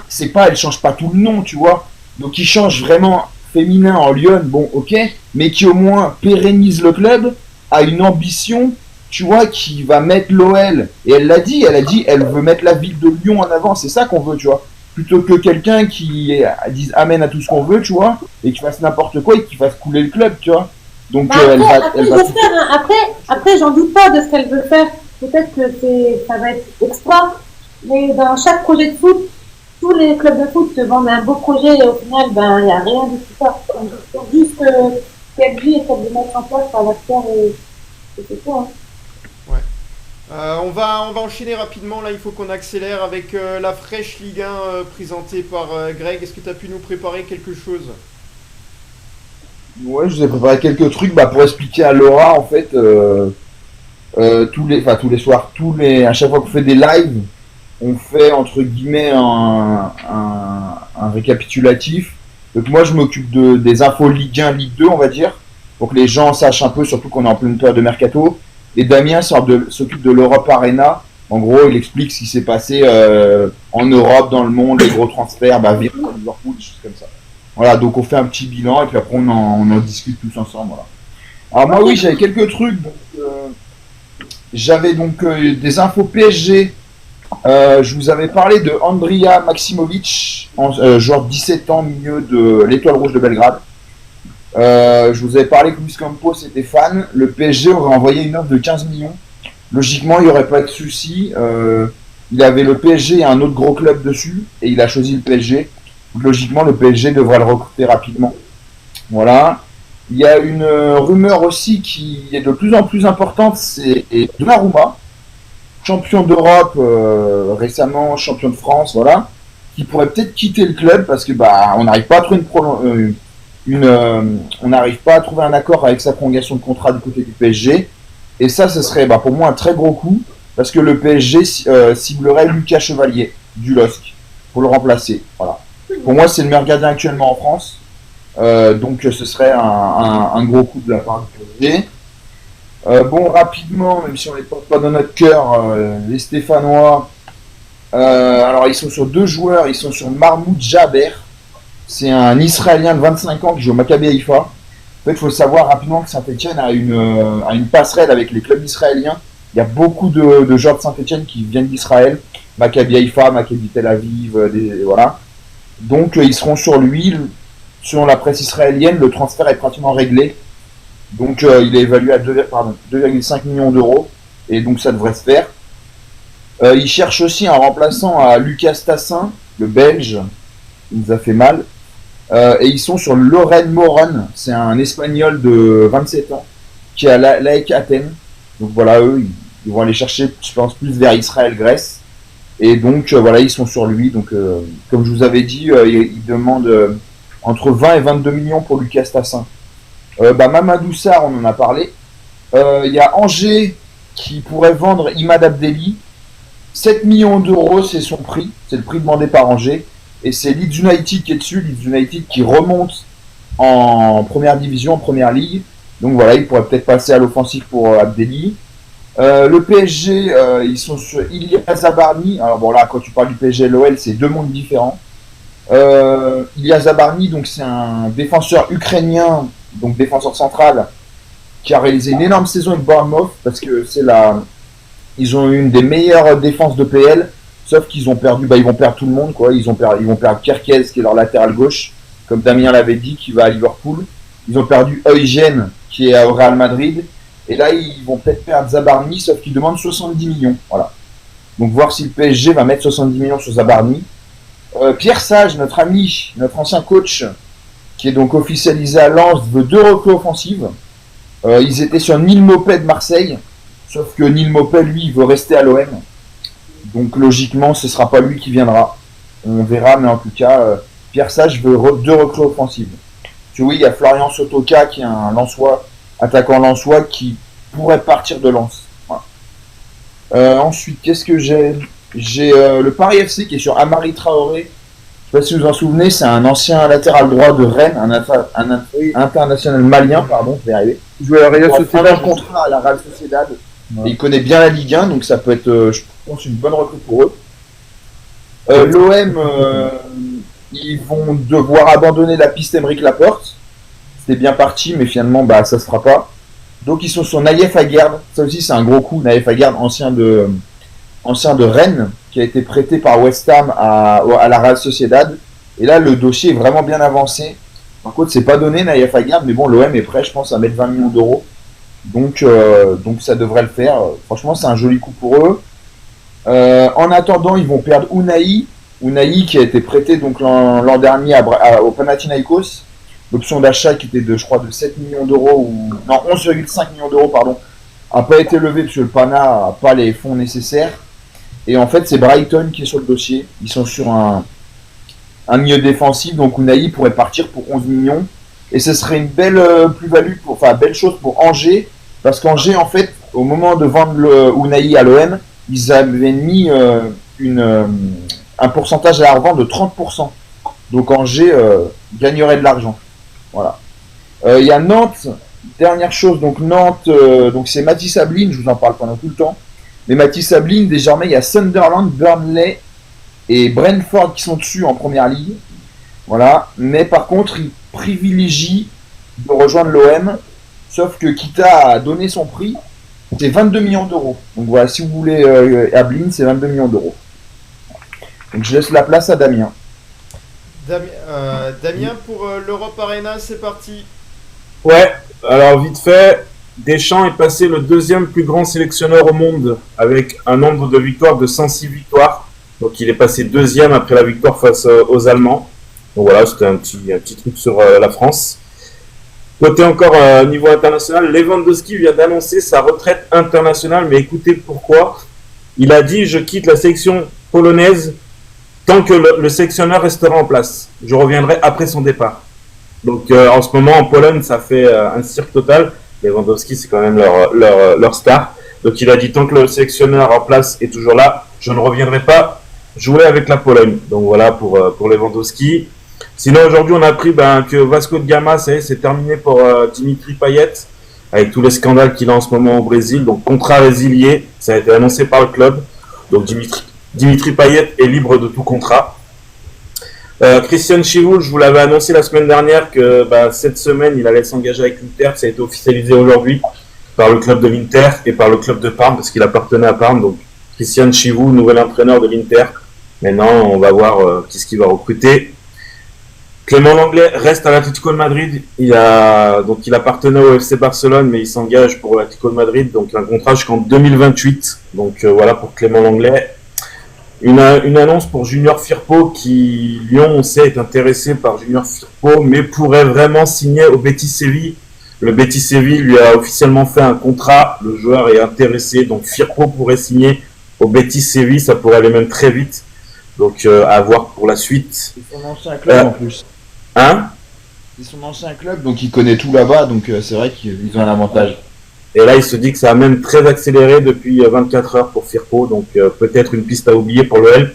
C'est pas, elle change pas tout le nom, tu vois. Donc, qui change vraiment féminin en Lyon, bon, ok. Mais qui au moins pérennise le club, a une ambition, tu vois, qui va mettre l'OL. Et elle a dit, elle veut mettre la ville de Lyon en avant. C'est ça qu'on veut, tu vois. Plutôt que quelqu'un qui dise amen à tout ce qu'on veut, tu vois, et qui fasse n'importe quoi et qui fasse couler le club, tu vois. Donc après, j'en doute pas de ce qu'elle veut faire. Peut-être que ça va être extra, mais dans chaque projet de foot, tous les clubs de foot te vendent un beau projet et au final, ben, il n'y a rien de tout ça. Donc, juste qu'elle vit et qu'elle veut mettre en place, ça va se faire et c'est tout. Hein. On va enchaîner rapidement. Là, il faut qu'on accélère avec la fraîche Ligue 1 présentée par Greg. Est-ce que tu as pu nous préparer quelque chose? Ouais, je vous ai préparé quelques trucs pour expliquer à Laura, en fait, tous les soirs, à chaque fois qu'on fait des lives, on fait entre guillemets un récapitulatif. Donc moi, je m'occupe des infos Ligue 1, Ligue 2, on va dire, pour que les gens sachent un peu, surtout qu'on est en pleine période de mercato. Et Damien s'occupe de l'Europe Arena. En gros, il explique ce qui s'est passé en Europe, dans le monde, les gros transferts, Liverpool, des choses comme ça. Voilà, donc on fait un petit bilan et puis après on en discute tous ensemble. Voilà. Alors moi, oui, j'avais quelques trucs. Donc, j'avais donc des infos PSG. Je vous avais parlé de Andrija Maksimovic, joueur de 17 ans, milieu de l'Étoile Rouge de Belgrade. Je vous avais parlé que Luis Campos était fan. Le PSG aurait envoyé une offre de 15 millions. Logiquement, il n'y aurait pas de souci. Il avait le PSG et un autre gros club dessus et il a choisi le PSG. Donc, logiquement, le PSG devrait le recruter rapidement. Voilà. Il y a une rumeur aussi qui est de plus en plus importante, c'est Donnarumma, champion d'Europe récemment, champion de France, voilà, qui pourrait peut-être quitter le club parce que on n'arrive pas à trouver on n'arrive pas à trouver un accord avec sa prolongation de contrat du côté du PSG. Et ça, ce serait pour moi un très gros coup parce que le PSG ciblerait Lucas Chevalier du LOSC pour le remplacer. Voilà. Pour moi, c'est le meilleur gardien actuellement en France. Donc ce serait un gros coup de la part du PSG. Rapidement, même si on ne les porte pas dans notre cœur, les Stéphanois, alors ils sont sur 2 joueurs, ils sont sur Mahmoud Jaber, c'est un Israélien de 25 ans qui joue au Maccabi Haïfa. En fait, il faut savoir rapidement que Saint-Etienne a une passerelle avec les clubs israéliens. Il y a beaucoup de joueurs de Saint-Etienne qui viennent d'Israël, Maccabi Haïfa, Maccabi Tel Aviv, voilà. Donc ils seront sur lui. Selon la presse israélienne, le transfert est pratiquement réglé. Donc il est évalué à 2,5 millions d'euros. Et donc ça devrait se faire. Il cherche aussi un remplaçant à Lucas Tassin, le Belge. Il nous a fait mal. Et ils sont sur Loren Moran. C'est un Espagnol de 27 ans qui est à l'AEK Athènes. Donc voilà, eux, ils vont aller chercher, je pense, plus vers Israël-Grèce. Et donc voilà, ils sont sur lui. Donc comme je vous avais dit, ils demandent entre 20 et 22 millions pour Lucas Tassin. Mamadou Sarr, on en a parlé. Il y a Angers qui pourrait vendre Imad Abdelli. 7 millions d'euros, c'est son prix. C'est le prix demandé par Angers. Et c'est Leeds United qui est dessus. Leeds United qui remonte en première division, en première ligue. Donc voilà, il pourrait peut-être passer à l'offensive pour Abdelli. Le PSG, ils sont sur Ilyas Zabarni. Alors bon, là, quand tu parles du PSG et l'OL, c'est 2 mondes différents. Ilyas Zabarni, donc c'est un défenseur ukrainien, donc défenseur central, qui a réalisé une énorme saison avec Bournemouth parce que ils ont eu une des meilleures défenses de PL, sauf qu'ils ont perdu, ils vont perdre tout le monde, quoi. Ils vont perdre Kerkez, qui est leur latéral gauche, comme Damien l'avait dit, qui va à Liverpool. Ils ont perdu Eugen, qui est au Real Madrid. Et là, ils vont peut-être perdre Zabarni, sauf qu'ils demandent 70 millions. Voilà. Donc voir si le PSG va mettre 70 millions sur Zabarni. Pierre Sage, notre ami, notre ancien coach, qui est donc officialisé à Lens, veut 2 recrues offensives. Ils étaient sur Neil Maupay de Marseille, sauf que Neil Maupay, lui, il veut rester à l'OM. Donc logiquement, ce ne sera pas lui qui viendra. On verra, mais en tout cas, Pierre Sage veut 2 recrues offensives. Puis oui, il y a Florian Sotoka, qui est un attaquant lensois, qui pourrait partir de Lens. Voilà. Ensuite, qu'est-ce que j'ai ? J'ai le Paris FC qui est sur Amari Traoré. Je ne sais pas si vous vous en souvenez, c'est un ancien latéral droit de Rennes, un international malien, pardon, je vais y arriver. Il jouait à la Real Sociedad. Sociedad. Un contrat à la Real Sociedad. Ouais. Et il connaît bien la Ligue 1, donc ça peut être, je pense, une bonne recrue pour eux. L'OM, ils vont devoir abandonner la piste Aymeric Laporte. C'était bien parti, mais finalement, ça ne se fera pas. Donc ils sont sur Naïef Aguerd. Ça aussi, c'est un gros coup. Naïef Aguerd, ancien de Rennes, qui a été prêté par West Ham à la Real Sociedad. Et là, le dossier est vraiment bien avancé. Par contre, c'est pas donné, Naïef Aguerd, mais bon, l'OM est prêt, je pense, à mettre 20 millions d'euros. Donc ça devrait le faire. Franchement, c'est un joli coup pour eux. En attendant, ils vont perdre Unai. Unai qui a été prêté donc l'an dernier au Panathinaikos. L'option d'achat qui était de 7 millions d'euros, 11,5 millions d'euros, pardon, n'a pas été levée parce que le Pana n'a pas les fonds nécessaires. Et en fait, c'est Brighton qui est sur le dossier. Ils sont sur un milieu défensif, donc Unai pourrait partir pour 11 millions. Et ce serait une belle plus-value, belle chose pour Angers, parce qu'Angers, en fait, au moment de vendre le Unai à l'OM, ils avaient mis un pourcentage à la revente de 30%. Donc Angers gagnerait de l'argent. Voilà. Il y a Nantes, dernière chose, donc Nantes, donc c'est Mathis Ablin, je vous en parle pendant tout le temps. Mais Mathis Ablin, désormais, il y a Sunderland, Burnley et Brentford qui sont dessus en première ligue. Voilà. Mais par contre, il privilégie de rejoindre l'OM, sauf que Kita a donné son prix, c'est 22 millions d'euros. Donc voilà, si vous voulez Ablin, c'est 22 millions d'euros. Donc je laisse la place à Damien. Damien, pour l'Europe Arena, c'est parti. Ouais, alors vite fait, Deschamps est passé le 2e plus grand sélectionneur au monde avec un nombre de victoires de 106 victoires. Donc il est passé 2e après la victoire face aux Allemands. Donc voilà, c'était un petit truc sur la France. Côté encore niveau international, Lewandowski vient d'annoncer sa retraite internationale, mais écoutez pourquoi. Il a dit « Je quitte la sélection polonaise tant que le sélectionneur restera en place. Je reviendrai après son départ. Donc en ce moment en Pologne, ça fait un cirque total. Lewandowski, c'est quand même leur star. Donc il a dit tant que le sélectionneur en place est toujours là, je ne reviendrai pas jouer avec la Pologne. Donc voilà pour Lewandowski. Sinon aujourd'hui on a appris que Vasco de Gama, ça y est, c'est terminé pour Dimitri Payet, avec tous les scandales qu'il a en ce moment au Brésil. Donc contrat résilié, ça a été annoncé par le club. Donc Dimitri Payet est libre de tout contrat. Christian Chivoul, je vous l'avais annoncé la semaine dernière que cette semaine il allait s'engager avec l'Inter. Ça a été officialisé aujourd'hui par le club de l'Inter et par le club de Parme parce qu'il appartenait à Parme. Donc Christian Chivoul, nouvel entraîneur de l'Inter. Maintenant on va voir qui ce qu'il va recruter. Clément Lenglet reste à l'Atlético de Madrid. Il appartenait au FC Barcelone, mais il s'engage pour l'Atlético de Madrid. Donc un contrat jusqu'en 2028. Donc voilà pour Clément Lenglet. Une annonce pour Junior Firpo qui, Lyon, on sait, est intéressé par Junior Firpo, mais pourrait vraiment signer au Betis Séville. Le Betis Séville lui a officiellement fait un contrat. Le joueur est intéressé, donc Firpo pourrait signer au Betis Séville. Ça pourrait aller même très vite. Donc à voir pour la suite. C'est son ancien club en plus. C'est son ancien club, donc il connaît tout là-bas, donc c'est vrai qu'ils ont un avantage. Et là, il se dit que ça a même très accéléré depuis 24 heures pour Firpo, donc peut-être une piste à oublier pour le L.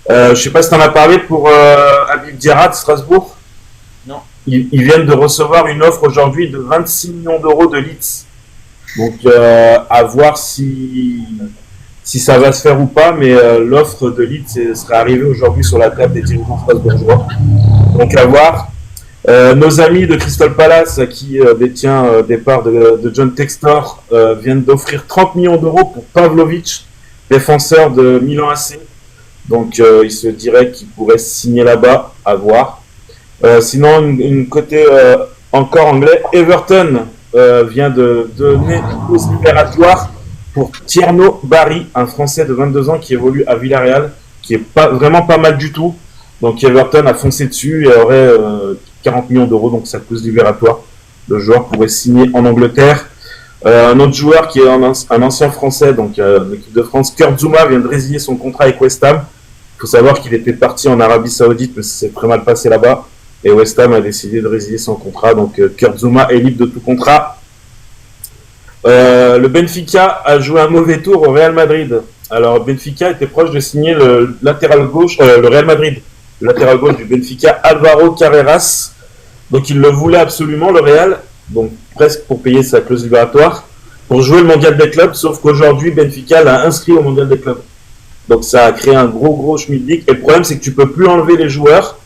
Je sais pas si tu en as parlé pour Habib Diarra de Strasbourg. Non. Ils viennent de recevoir une offre aujourd'hui de 26 millions d'euros de Leeds. Donc à voir si ça va se faire ou pas, mais l'offre de Leeds serait arrivée aujourd'hui sur la table des dirigeants strasbourgeois. Donc à voir. Nos amis de Crystal Palace, qui détient des parts de John Textor, viennent d'offrir 30 millions d'euros pour Pavlovic, défenseur de Milan AC. Donc il se dirait qu'il pourrait signer là-bas, à voir. Sinon, une côté encore anglais, Everton vient de donner une pause libératoire pour Tierno Barry, un Français de 22 ans qui évolue à Villarreal, qui est vraiment pas mal du tout. Donc Everton a foncé dessus et aurait 40 millions d'euros, donc sa pause libératoire. Le joueur pourrait signer en Angleterre. Un autre joueur qui est un ancien Français, donc l'équipe de France, Kurt Zouma, vient de résilier son contrat avec West Ham. Il faut savoir qu'il était parti en Arabie Saoudite, mais ça s'est très mal passé là-bas. Et West Ham a décidé de résilier son contrat, donc Kurt Zouma est libre de tout contrat. Le Benfica a joué un mauvais tour au Real Madrid. Alors Benfica était proche de signer le latéral gauche, le Real Madrid, le latéral gauche du Benfica, Alvaro Carreras. Donc il le voulait absolument, le Real, donc presque pour payer sa clause libératoire, pour jouer le mondial des clubs, sauf qu'aujourd'hui Benfica l'a inscrit au mondial des clubs. Donc ça a créé un gros schmilblick. Et le problème c'est que tu peux plus enlever les joueurs,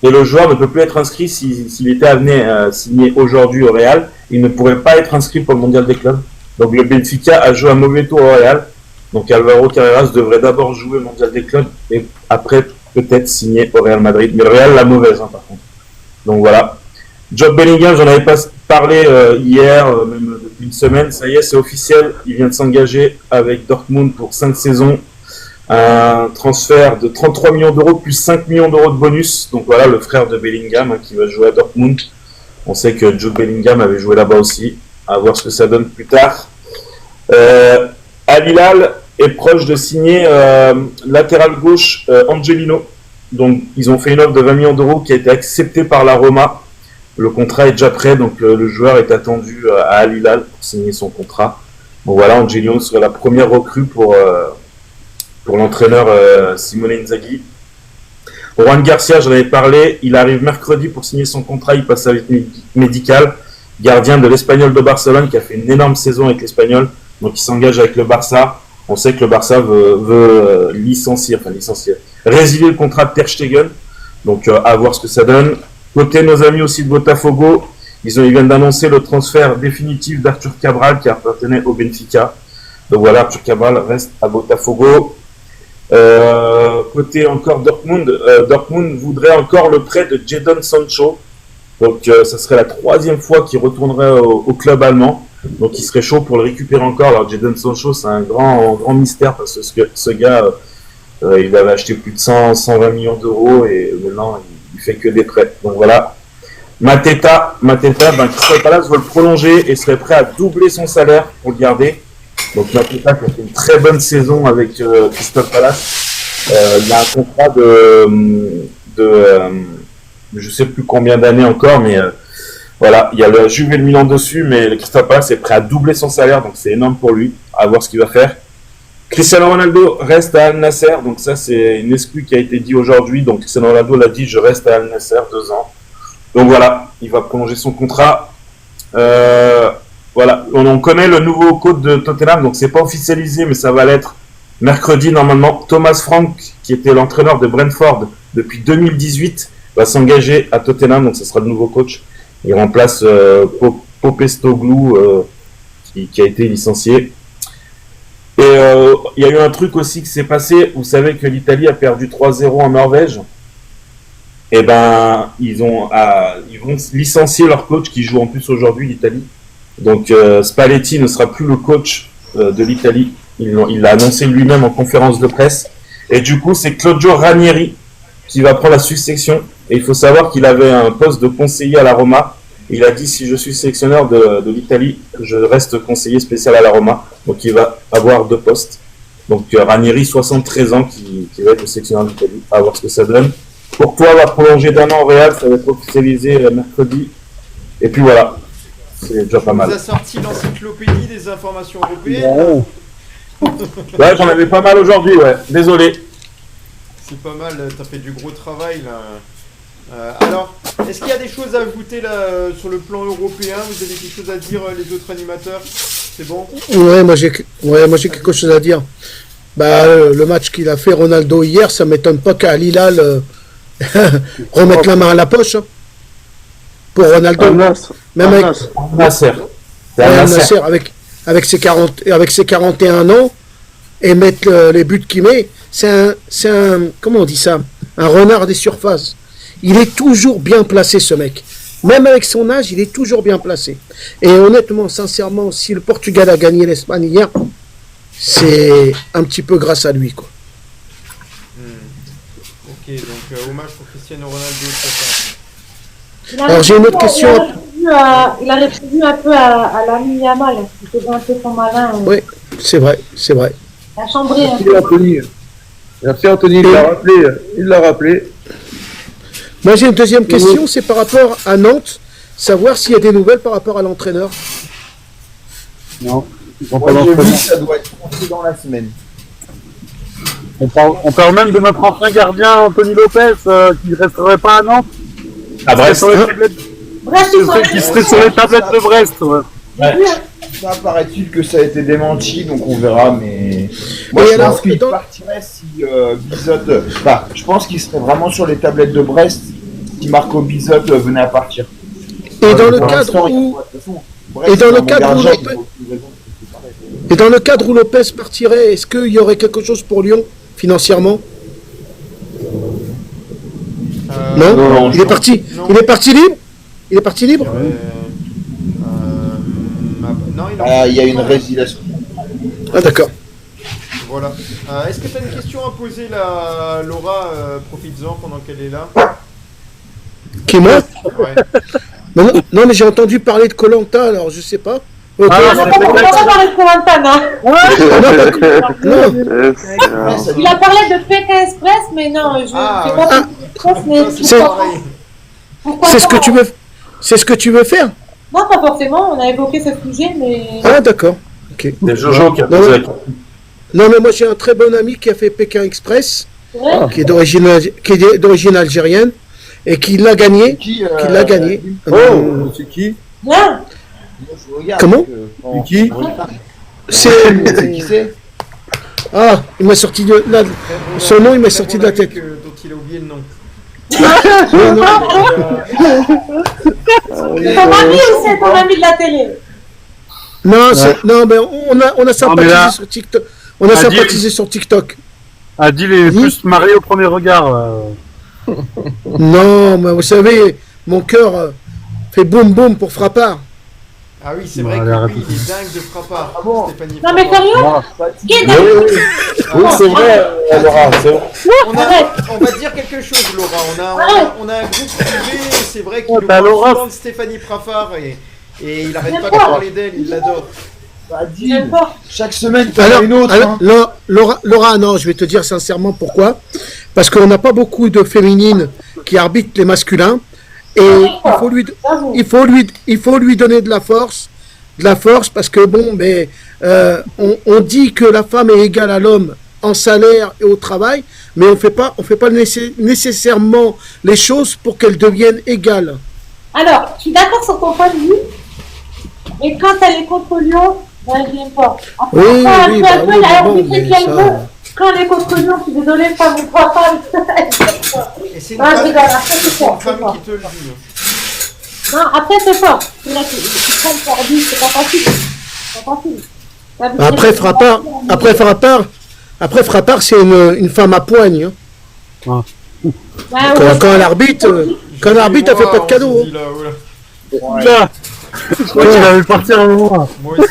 et le joueur ne peut plus être inscrit s'il était amené à signer aujourd'hui au Real, il ne pourrait pas être inscrit pour le mondial des clubs. Donc le Benfica a joué un mauvais tour au Real. Donc Alvaro Carreras devrait d'abord jouer le mondial des clubs et après peut-être signer au Real Madrid. Mais le Real l'a mauvaise par contre. Donc voilà. Jude Bellingham, j'en avais pas parlé hier, même depuis une semaine. Ça y est, c'est officiel. Il vient de s'engager avec Dortmund pour 5 saisons. Un transfert de 33 millions d'euros plus 5 millions d'euros de bonus. Donc voilà, le frère de Bellingham qui va jouer à Dortmund. On sait que Jude Bellingham avait joué là-bas aussi. À voir ce que ça donne plus tard. Al Hilal est proche de signer latéral gauche Angelino. Donc ils ont fait une offre de 20 millions d'euros qui a été acceptée par la Roma. Le contrat est déjà prêt, donc le joueur est attendu à Al Hilal pour signer son contrat. Donc voilà, Angelino serait la première recrue pour l'entraîneur Simone Inzaghi. Juan Garcia, j'en avais parlé, il arrive mercredi pour signer son contrat, il passe avec médical, gardien de l'Espagnol de Barcelone qui a fait une énorme saison avec l'Espagnol, donc il s'engage avec le Barça. On sait que le Barça veut résilier le contrat de Ter Stegen, donc à voir ce que ça donne. Côté nos amis aussi de Botafogo, ils viennent d'annoncer le transfert définitif d'Arthur Cabral qui appartenait au Benfica. Donc voilà, Arthur Cabral reste à Botafogo. Côté encore Dortmund, Dortmund voudrait encore le prêt de Jadon Sancho. Donc ça serait la 3e fois qu'il retournerait au club allemand. Donc il serait chaud pour le récupérer encore. Alors Jadon Sancho, c'est un grand mystère parce que ce gars, il avait acheté plus de 120 millions d'euros et maintenant il fait que des prêts. Donc voilà. Mateta, Crystal Palace veut le prolonger et serait prêt à doubler son salaire pour le garder. Donc Mateta qui a fait une très bonne saison avec Crystal Palace. Il y a un contrat je sais plus combien d'années encore, mais voilà, il y a le Juve et le Milan dessus, mais le Crystal Palace est prêt à doubler son salaire, donc c'est énorme pour lui, à voir ce qu'il va faire. Cristiano Ronaldo reste à Al Nasser, donc ça c'est une exclue qui a été dit aujourd'hui, donc Cristiano Ronaldo l'a dit, je reste à Al Nasser 2 ans. Donc voilà, il va prolonger son contrat. Voilà, on connaît le nouveau coach de Tottenham, donc c'est pas officialisé, mais ça va l'être mercredi normalement. Thomas Frank, qui était l'entraîneur de Brentford depuis 2018, va s'engager à Tottenham, donc ce sera le nouveau coach. Il remplace Postecoglou, qui a été licencié. Et il y a eu un truc aussi qui s'est passé. Vous savez que l'Italie a perdu 3-0 en Norvège. Et ben, ils vont licencier leur coach qui joue en plus aujourd'hui l'Italie. Donc Spalletti ne sera plus le coach de l'Italie. Il l'a annoncé lui-même en conférence de presse. Et du coup, c'est Claudio Ranieri qui va prendre la succession. Et il faut savoir qu'il avait un poste de conseiller à la Roma. Il a dit, si je suis sélectionneur de l'Italie, je reste conseiller spécial à la Roma. Donc il va avoir 2 postes. Donc Ranieri, 73 ans, qui va être le sélectionneur de l'Italie. À voir ce que ça donne. Courtois va prolonger d'1 an au Real. Ça va être officialisé mercredi. Et puis voilà. C'est déjà pas mal. On vous a sorti l'encyclopédie des informations européennes. Ouais, j'en avais pas mal aujourd'hui, ouais. Désolé. C'est pas mal, t'as fait du gros travail là. Alors, est-ce qu'il y a des choses à ajouter là sur le plan européen? Vous avez quelque chose à dire, les autres animateurs? C'est bon? Ouais, moi j'ai quelque chose à dire. Le match qu'il a fait Ronaldo hier, ça m'étonne pas qu'à Hilal remette la main à la poche. Hein, pour Ronaldo. Même avec Nasser. Nasser avec ses 41 ans et mettre les buts qu'il met, c'est un comment on dit ça? Un renard des surfaces. Il est toujours bien placé, ce mec. Même avec son âge, il est toujours bien placé. Et honnêtement, sincèrement, si le Portugal a gagné l'Espagne hier, c'est un petit peu grâce à lui, quoi. Ok, donc hommage pour Cristiano Ronaldo, c'est ça. Alors j'ai une autre question. Il a répondu un peu à l'ami Yamal. Il faisait un peu son malin. Oui, c'est vrai. Il a chambré. Merci Anthony. Merci Anthony, il l'a rappelé. Moi j'ai une deuxième question, c'est par rapport à Nantes, savoir s'il y a des nouvelles par rapport à l'entraîneur. Non. Moi, j'ai vu que ça doit être compris dans la semaine. On parle même de notre ancien gardien Anthony Lopez qui ne resterait pas à Nantes. À Brest. Qui serait sur les tablettes de Brest. Ouais. Ça paraît-il que ça a été démenti, donc on verra, mais moi Et je alors, pense qu'il partirait si Bizot, je pense qu'il serait vraiment sur les tablettes de Brest si Marco Bizot venait à partir. Et dans le Pour cadre l'instant, où Brest, et dans c'est le un bon cadre où gardien, Lopez- il faut plus raison. et dans le cadre où Lopez partirait, est-ce qu'il y aurait quelque chose pour Lyon financièrement? Non, non, il est parti. non. Il est parti libre. Il est parti libre. Non, Il y a une résiliation. Ah d'accord. Voilà. Est-ce que tu as une question à poser là, Laura? Profites-en pendant qu'elle est là. Qui est mort? Ouais. Non, mais j'ai entendu parler de Koh-Lanta, alors je sais pas. Ok. On va parler de Corentin, non? Non. Il a parlé de Pékin Express, mais non, je sais pas Express, mais C'est pareil. c'est ce que tu veux. C'est ce que tu veux faire? Non, pas forcément, on a évoqué ce sujet, mais... Ah d'accord. Ok. C'est Jojo qui a posé la question. Non, mais moi j'ai un très bon ami qui a fait Pékin Express, C'est vrai? qui est d'origine algérienne, et qui l'a gagné. Qui l'a gagné. C'est qui? Bien. Je regarde, Comment? C'est qui? C'est Qui c'est? Ah, il m'a sorti de là. Son nom, il m'est sorti de la tête. Dont il a oublié le nom. Non, non. C'est ton ami ou c'est ton ami de la télé? Non, non, mais on a sympathisé là- sur TikTok. On a Adil- sympathisé sur TikTok. Adil est Oui. plus marié au premier regard. Non, mais vous savez, mon cœur fait boum boum pour Frappard. Ah oui, c'est Non, vrai que allez, arrête. lui, il est dingue de Frappard. Ah bon? Stéphanie Non, mais Frappard. sérieux? Qui est Oui, dans oui, oui, c'est vrai, Laura. C'est vrai. On va dire quelque chose, Laura. On a un groupe privé, c'est vrai qu'il nous Laura. parle souvent de Stéphanie Frappard et il arrête pas de parler d'elle, il l'adore. Adil, pas. chaque semaine, t'en as Alors, une autre. alors, hein. Laura, non, je vais te dire sincèrement pourquoi. Parce qu'on n'a pas beaucoup de féminines qui arbitrent les masculins. Et il faut lui donner de la force parce que bon, mais on dit que la femme est égale à l'homme en salaire et au travail, mais on fait pas nécessairement les choses pour qu'elles deviennent égales. Alors, je suis d'accord sur ton point de vue, mais quand elle est contre Lyon, ben, je l'aime pas. Après, Oui, quand oui, elle bah peut oui, la bon, arbitrer mais qu'elle ça- veut, quand elle est contre Lyon, je suis désolée, pas mon papa. Et c'est une Non, je femme, rigole, après c'est c'est fort, une femme c'est fort. qui te le dit. hein. Non, après c'est fort. C'est là que tu prends le perdu, c'est pas facile. C'est pas facile. Après Frappard, c'est une femme à poigne. Hein. Ouais, Quand l'arbitre, elle fait pas de cadeau. On se dit là, voilà. Là, je crois qu'il allait partir un moment. Moi aussi.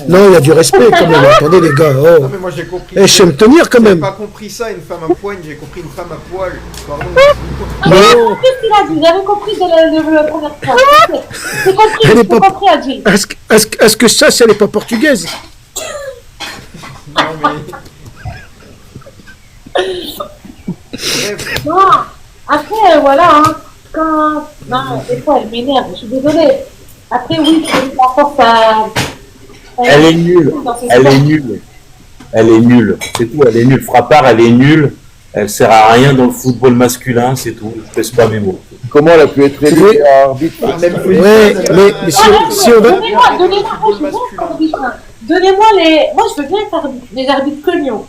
Non, il y a du respect quand même. Attendez les gars. Oh. Non, mais moi j'ai compris. Je sais me tenir quand J'ai même. pas compris ça, une femme à poigne, j'ai compris une femme à poil. Pardon. J'avais compris ce qu'il a dit, j'avais compris de la première fois. J'ai compris, Elle est j'ai pas- compris, Adil. Est-ce que ça, elle n'est pas portugaise? Non, mais. Bref, Non, après, voilà, hein, quand... Non, des fois, elle m'énerve, je suis désolée. Après, oui, je donne la force à... Elle est nulle. Dans ses Elle est sports. nulle. Elle est nulle. C'est tout, elle est nulle. Frappard, elle est nulle. Elle sert à rien dans le football masculin, c'est tout. Je pèse pas mes mots. Comment elle a pu être élue arbitre Ouais, mais si on va. Donnez-moi les... Moi, je veux bien être arbitre, les arbitres que Lyon.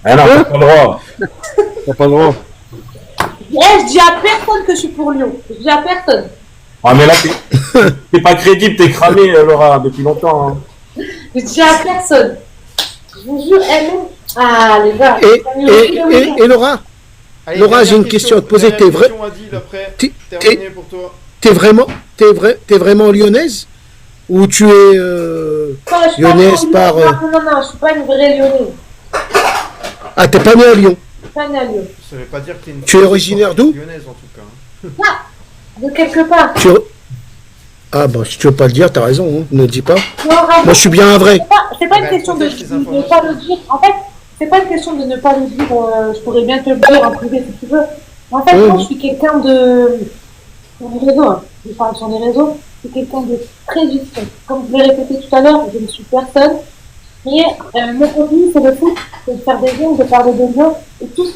Ah non, t'as pas le droit. T'as pas le droit. Je dis à personne que je suis pour Lyon. Je dis à personne. Ah mais là, t'es pas crédible, t'es cramé, Laura, depuis longtemps. Hein. Je dis à personne. Je vous jure, elle-même... Ah, les gars. Et Laura, allez, Laura, dernière j'ai une question à te poser. dernière T'es vrai- question, Adil, après. T'es- Terminé pour toi. t'es vraiment lyonnaise? Ou tu es. Non, je suis pas Lyonnaise une- par, Non, je suis pas une vraie lyonnaise. Ah, t'es pas née à Lyon? Je suis pas née à Lyon. Ça veut pas dire que t'es une. Tu es originaire d'où? Lyonnaise en tout cas. hein. De quelque part. Ah, bah, si tu veux pas le dire, t'as raison, hein, ne le dis pas. Non, Moi, je suis bien un vrai. C'est pas une Bah, question de protège tes ne informations. pas le dire. En fait, c'est pas une question de ne pas le dire. Je pourrais bien te le dire en privé si tu veux. En fait, moi, je suis quelqu'un de. Sur les réseaux, hein. Je parle sur les réseaux. Je suis quelqu'un de très discret. Comme je l'ai répété tout à l'heure, je ne suis personne. Mais mon contenu, c'est le foot, c'est de faire des jeux, de parler de jeux. Et tout ce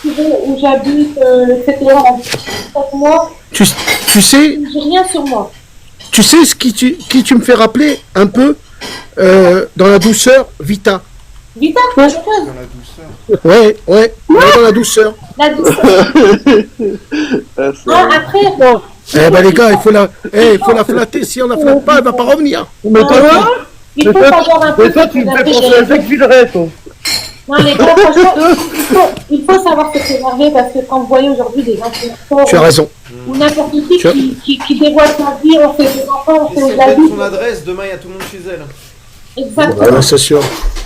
qui veut, où j'habite, etc. Moi, Tu sais, j'ai rien sur moi. tu sais qui tu me fais rappeler un peu dans la douceur, Vita. Vita, je pose. Dans la douceur. Ouais, dans la douceur. La douceur. Ah, après, bon. Eh ben les gars, il faut la flatter. Si on la flatte pas, elle va pas revenir. Mais Il faut savoir un peu. mais toi, tu me fais penser à Jacques Villeray, toi. Non, les gars, franchement, il faut savoir se préserver parce que quand vous voyez aujourd'hui des influenceurs Tu as raison. ou n'importe qui Tu as- qui dévoile sa vie, on fait des enfants, on Et fait si des on donne adultes. son adresse, demain il y a tout le monde chez elle. Exactement. Ouais, c'est sûr.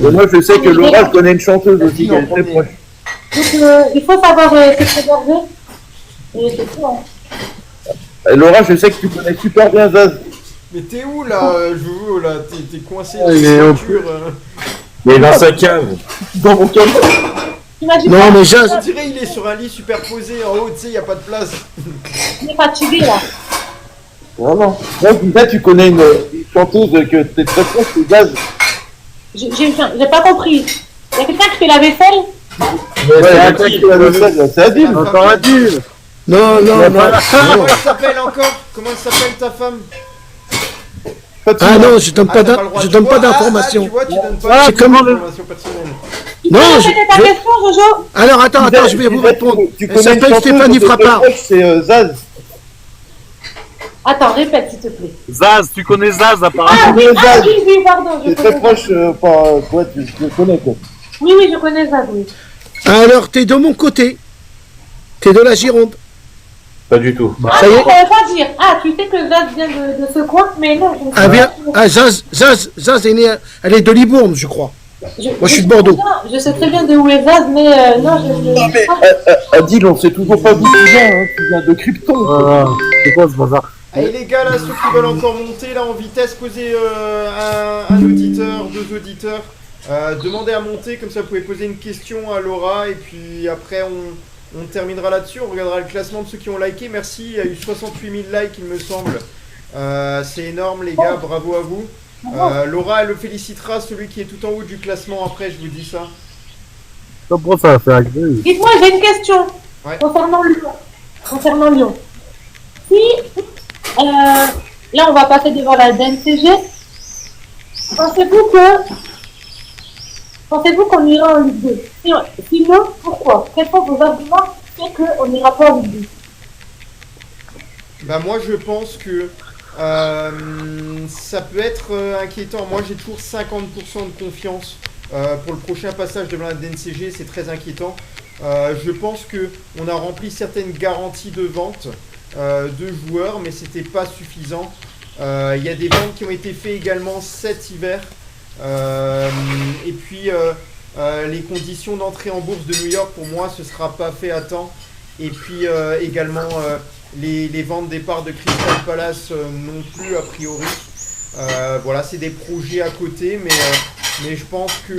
Et moi, je sais que Laura, je connais une chanteuse aussi, qui est très proche. Donc, il faut savoir se préserver. Et c'est tout. Hein. Et Laura, je sais que tu connais super bien Zaz. Mais t'es où là, Joujou là? T'es coincé dans il la est au voiture. Il est dans sa cave. Dans mon camion. Tu m'as dit Non, quoi? mais Jazz, On dirait il est sur un lit superposé en haut, tu sais, y a pas de place. Il est fatigué là. Vraiment. Moi, je disais, tu connais une chanteuse que t'es très proche, c'est Zaz. J'ai pas compris. Il y a quelqu'un qui fait la vaisselle? Ouais, c'est Adil. Encore Adil. non. Comment elle s'appelle encore? Comment elle s'appelle ta femme? Ah non, je donne pas t'as le droit, je tu donne vois. pas d'informations. Tu vois, tu donnes Ah, pas c'est comme- d'informations personnelles. Tu Non, peux je- répéter ta je- question, Jojo? Alors attends, je vais vous répondre. Tu Elle connais une s'appelle chanteuse Stéphanie que t'es très Frappard. proche, c'est Zaz. Attends, répète s'il te plaît. Zaz, tu connais Zaz apparemment. Ah oui, connais Zaz. oui, pardon. Je T'es très connais. proche, toi, tu le connais, quoi. Oui, je connais ça, oui. Alors, t'es de mon côté. T'es de la Gironde. Pas du tout. Ah, Ça y je est. ne savais pas dire. Ah, tu sais que Zaz vient de ce coin, mais non, je ne sais Ah pas. bien, Zaz est née, elle est de Libourne, je crois. Moi, je suis de Bordeaux. Je sais très bien de où est Zaz, mais non, Non, mais Adil, on sait toujours pas d'où tu viens, hein. Tu viens de Krypton. Voilà. C'est quoi ce bazar? Allez les gars, là, ceux qui veulent encore monter là en vitesse, posez un auditeur, 2 auditeurs. Demandez à monter, comme ça vous pouvez poser une question à Laura et puis après on terminera là-dessus, on regardera le classement de ceux qui ont liké. Merci, il y a eu 68 000 likes il me semble. C'est énorme les gars, bravo à vous. Laura elle félicitera celui qui est tout en haut du classement après, je vous dis ça. Pourquoi ça va faire agréable? Dites-moi, j'ai une question concernant Lyon. Si, là on va passer devant la DNCG, pensez-vous qu'on ira en Ligue 2? Sinon, pourquoi? Quels sont vos arguments qui font qu'on n'ira pas en Ligue 2? Bah moi je pense que ça peut être inquiétant. Moi j'ai toujours 50% de confiance pour le prochain passage devant la DNCG, c'est très inquiétant. Je pense qu'on a rempli certaines garanties de vente de joueurs, mais c'était pas suffisant. Il y a des ventes qui ont été faites également cet hiver. Et puis les conditions d'entrée en bourse de New York, pour moi, ce sera pas fait à temps. Et puis également les ventes des parts de Crystal Palace non plus a priori. Voilà, c'est des projets à côté, mais je pense que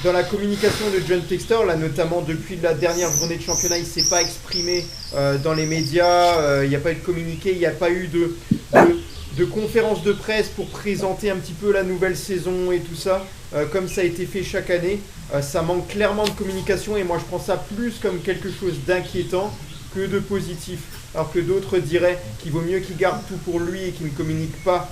dans la communication de John Textor, là notamment depuis la dernière journée de championnat, il ne s'est pas exprimé dans les médias, il n'y a pas eu de communiqué, il n'y a pas eu de conférence de presse pour présenter un petit peu la nouvelle saison et tout ça, comme ça a été fait chaque année. Ça manque clairement de communication et moi je prends ça plus comme quelque chose d'inquiétant que de positif. Alors que d'autres diraient qu'il vaut mieux qu'il garde tout pour lui et qu'il ne communique pas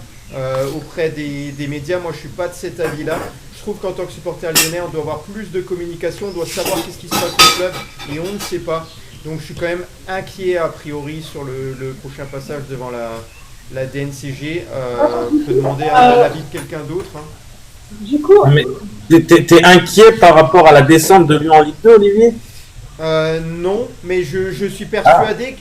auprès des médias. Moi je suis pas de cet avis là. Je trouve qu'en tant que supporter lyonnais on doit avoir plus de communication, on doit savoir qu'est-ce qui se passe au club et on ne sait pas. Donc je suis quand même inquiet a priori sur le prochain passage devant la DNCG. Je peux demander l'avis de quelqu'un d'autre. Du coup, Mais t'es inquiet par rapport à la descente de Lyon en Ligue 2, Olivier? Non, mais je suis persuadé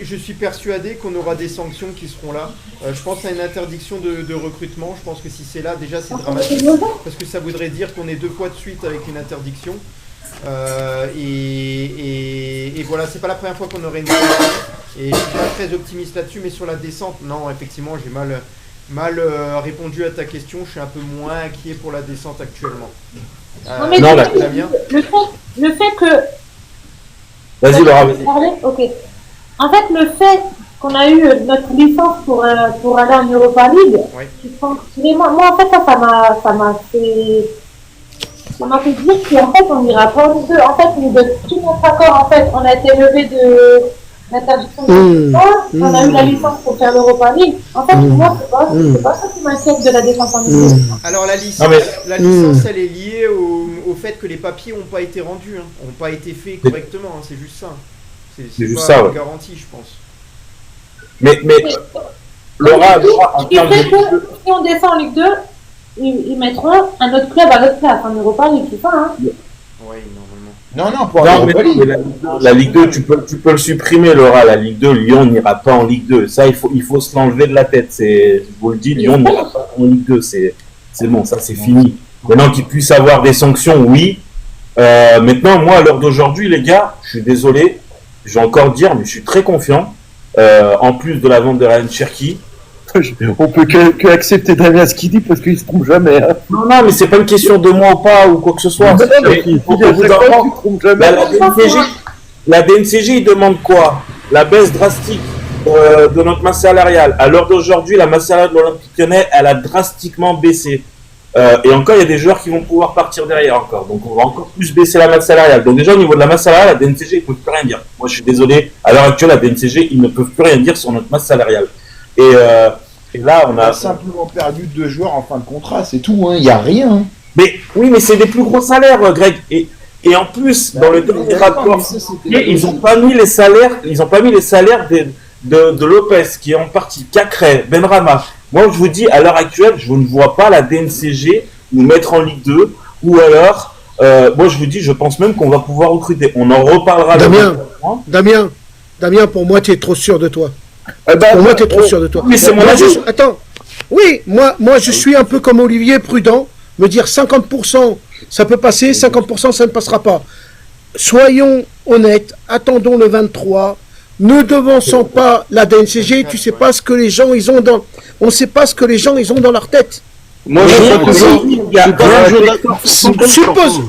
qu'on aura des sanctions qui seront là. Je pense à une interdiction de recrutement. Je pense que si c'est là, déjà c'est dramatique parce que ça voudrait dire qu'on est 2 fois de suite avec une interdiction. Et voilà, c'est pas la première fois qu'on aurait une sanction. Et je suis pas très optimiste là-dessus, mais sur la descente, non, effectivement, j'ai mal répondu à ta question. Je suis un peu moins inquiet pour la descente actuellement. non, mais Damien, le fait que Vas-y Laura, vas-y. Ok. En fait, le fait qu'on a eu notre licence pour aller en Europa League, moi en fait ça m'a fait dire qu'en fait on n'ira pas en Ligue 2. En fait, nous de tout notre accord, en fait, on a été levé de l'interdiction de on a eu la licence pour faire l'Europa League. En fait, moi, c'est pas ça qui m'inquiète de la défense en Ligue 2. alors la licence elle est liée au fait que les papiers n'ont pas été rendus, n'ont pas été faits correctement, c'est juste ça. C'est juste ça, ouais. Garantie, je pense. Mais Laura, en termes de... Si on descend en Ligue 2, ils mettront un autre club à notre place en Europa League, c'est ça, Oui, normalement. Non, pour l'Europa League. La Ligue 2, tu peux le supprimer, Laura. La Ligue 2, Lyon n'ira pas en Ligue 2. Ça, il faut se l'enlever de la tête. Je vous le dis, Lyon n'ira pas en Ligue 2. C'est bon, ça c'est fini. Maintenant qu'ils puissent avoir des sanctions, oui. Maintenant, moi, à l'heure d'aujourd'hui, les gars, je suis désolé, je vais encore dire, mais je suis très confiant. En plus de la vente de Ryan Cherki. On peut que accepter Damien ce qu'il dit parce qu'il se trompe jamais. Hein. Non, mais c'est pas une question de moi ou pas ou quoi que ce soit. La DNCG, il demande quoi? La baisse drastique de notre masse salariale. À l'heure d'aujourd'hui, la masse salariale de l'Olympique Lyonnais, elle a drastiquement baissé. Et encore, il y a des joueurs qui vont pouvoir partir derrière encore. Donc, on va encore plus baisser la masse salariale. Donc, déjà, au niveau de la masse salariale, la DNCG, ils ne peuvent plus rien dire. Moi, je suis désolé. À l'heure actuelle, la DNCG, ils ne peuvent plus rien dire sur notre masse salariale. Et là, on a simplement perdu 2 joueurs en fin de contrat, c'est tout, il n'y a rien. Mais oui, mais c'est des plus gros salaires, Greg. Et en plus, dans le dernier rapport, ils n'ont pas mis les salaires. Ils n'ont pas mis les salaires de Lopez, qui est en partie Cacré, Benrahma. Moi, je vous dis, à l'heure actuelle, je ne vois pas la DNCG nous mettre en Ligue 2. Ou alors, moi, je vous dis, je pense même qu'on va pouvoir recruter. On en reparlera. Damien, pour moi, tu es trop sûr de toi. Pour moi, tu es trop sûr de toi. Mais c'est mon avis. Attends. Oui, moi, je suis un peu comme Olivier, prudent. Me dire 50%, ça peut passer, 50%, ça ne passera pas. Soyons honnêtes, attendons le 23, ne devançons pas la DNCG, tu sais pas ce que les gens ils ont dans, on sait pas ce que les gens ils ont dans leur tête. Moi, je suis toujours d'accord. Suppose,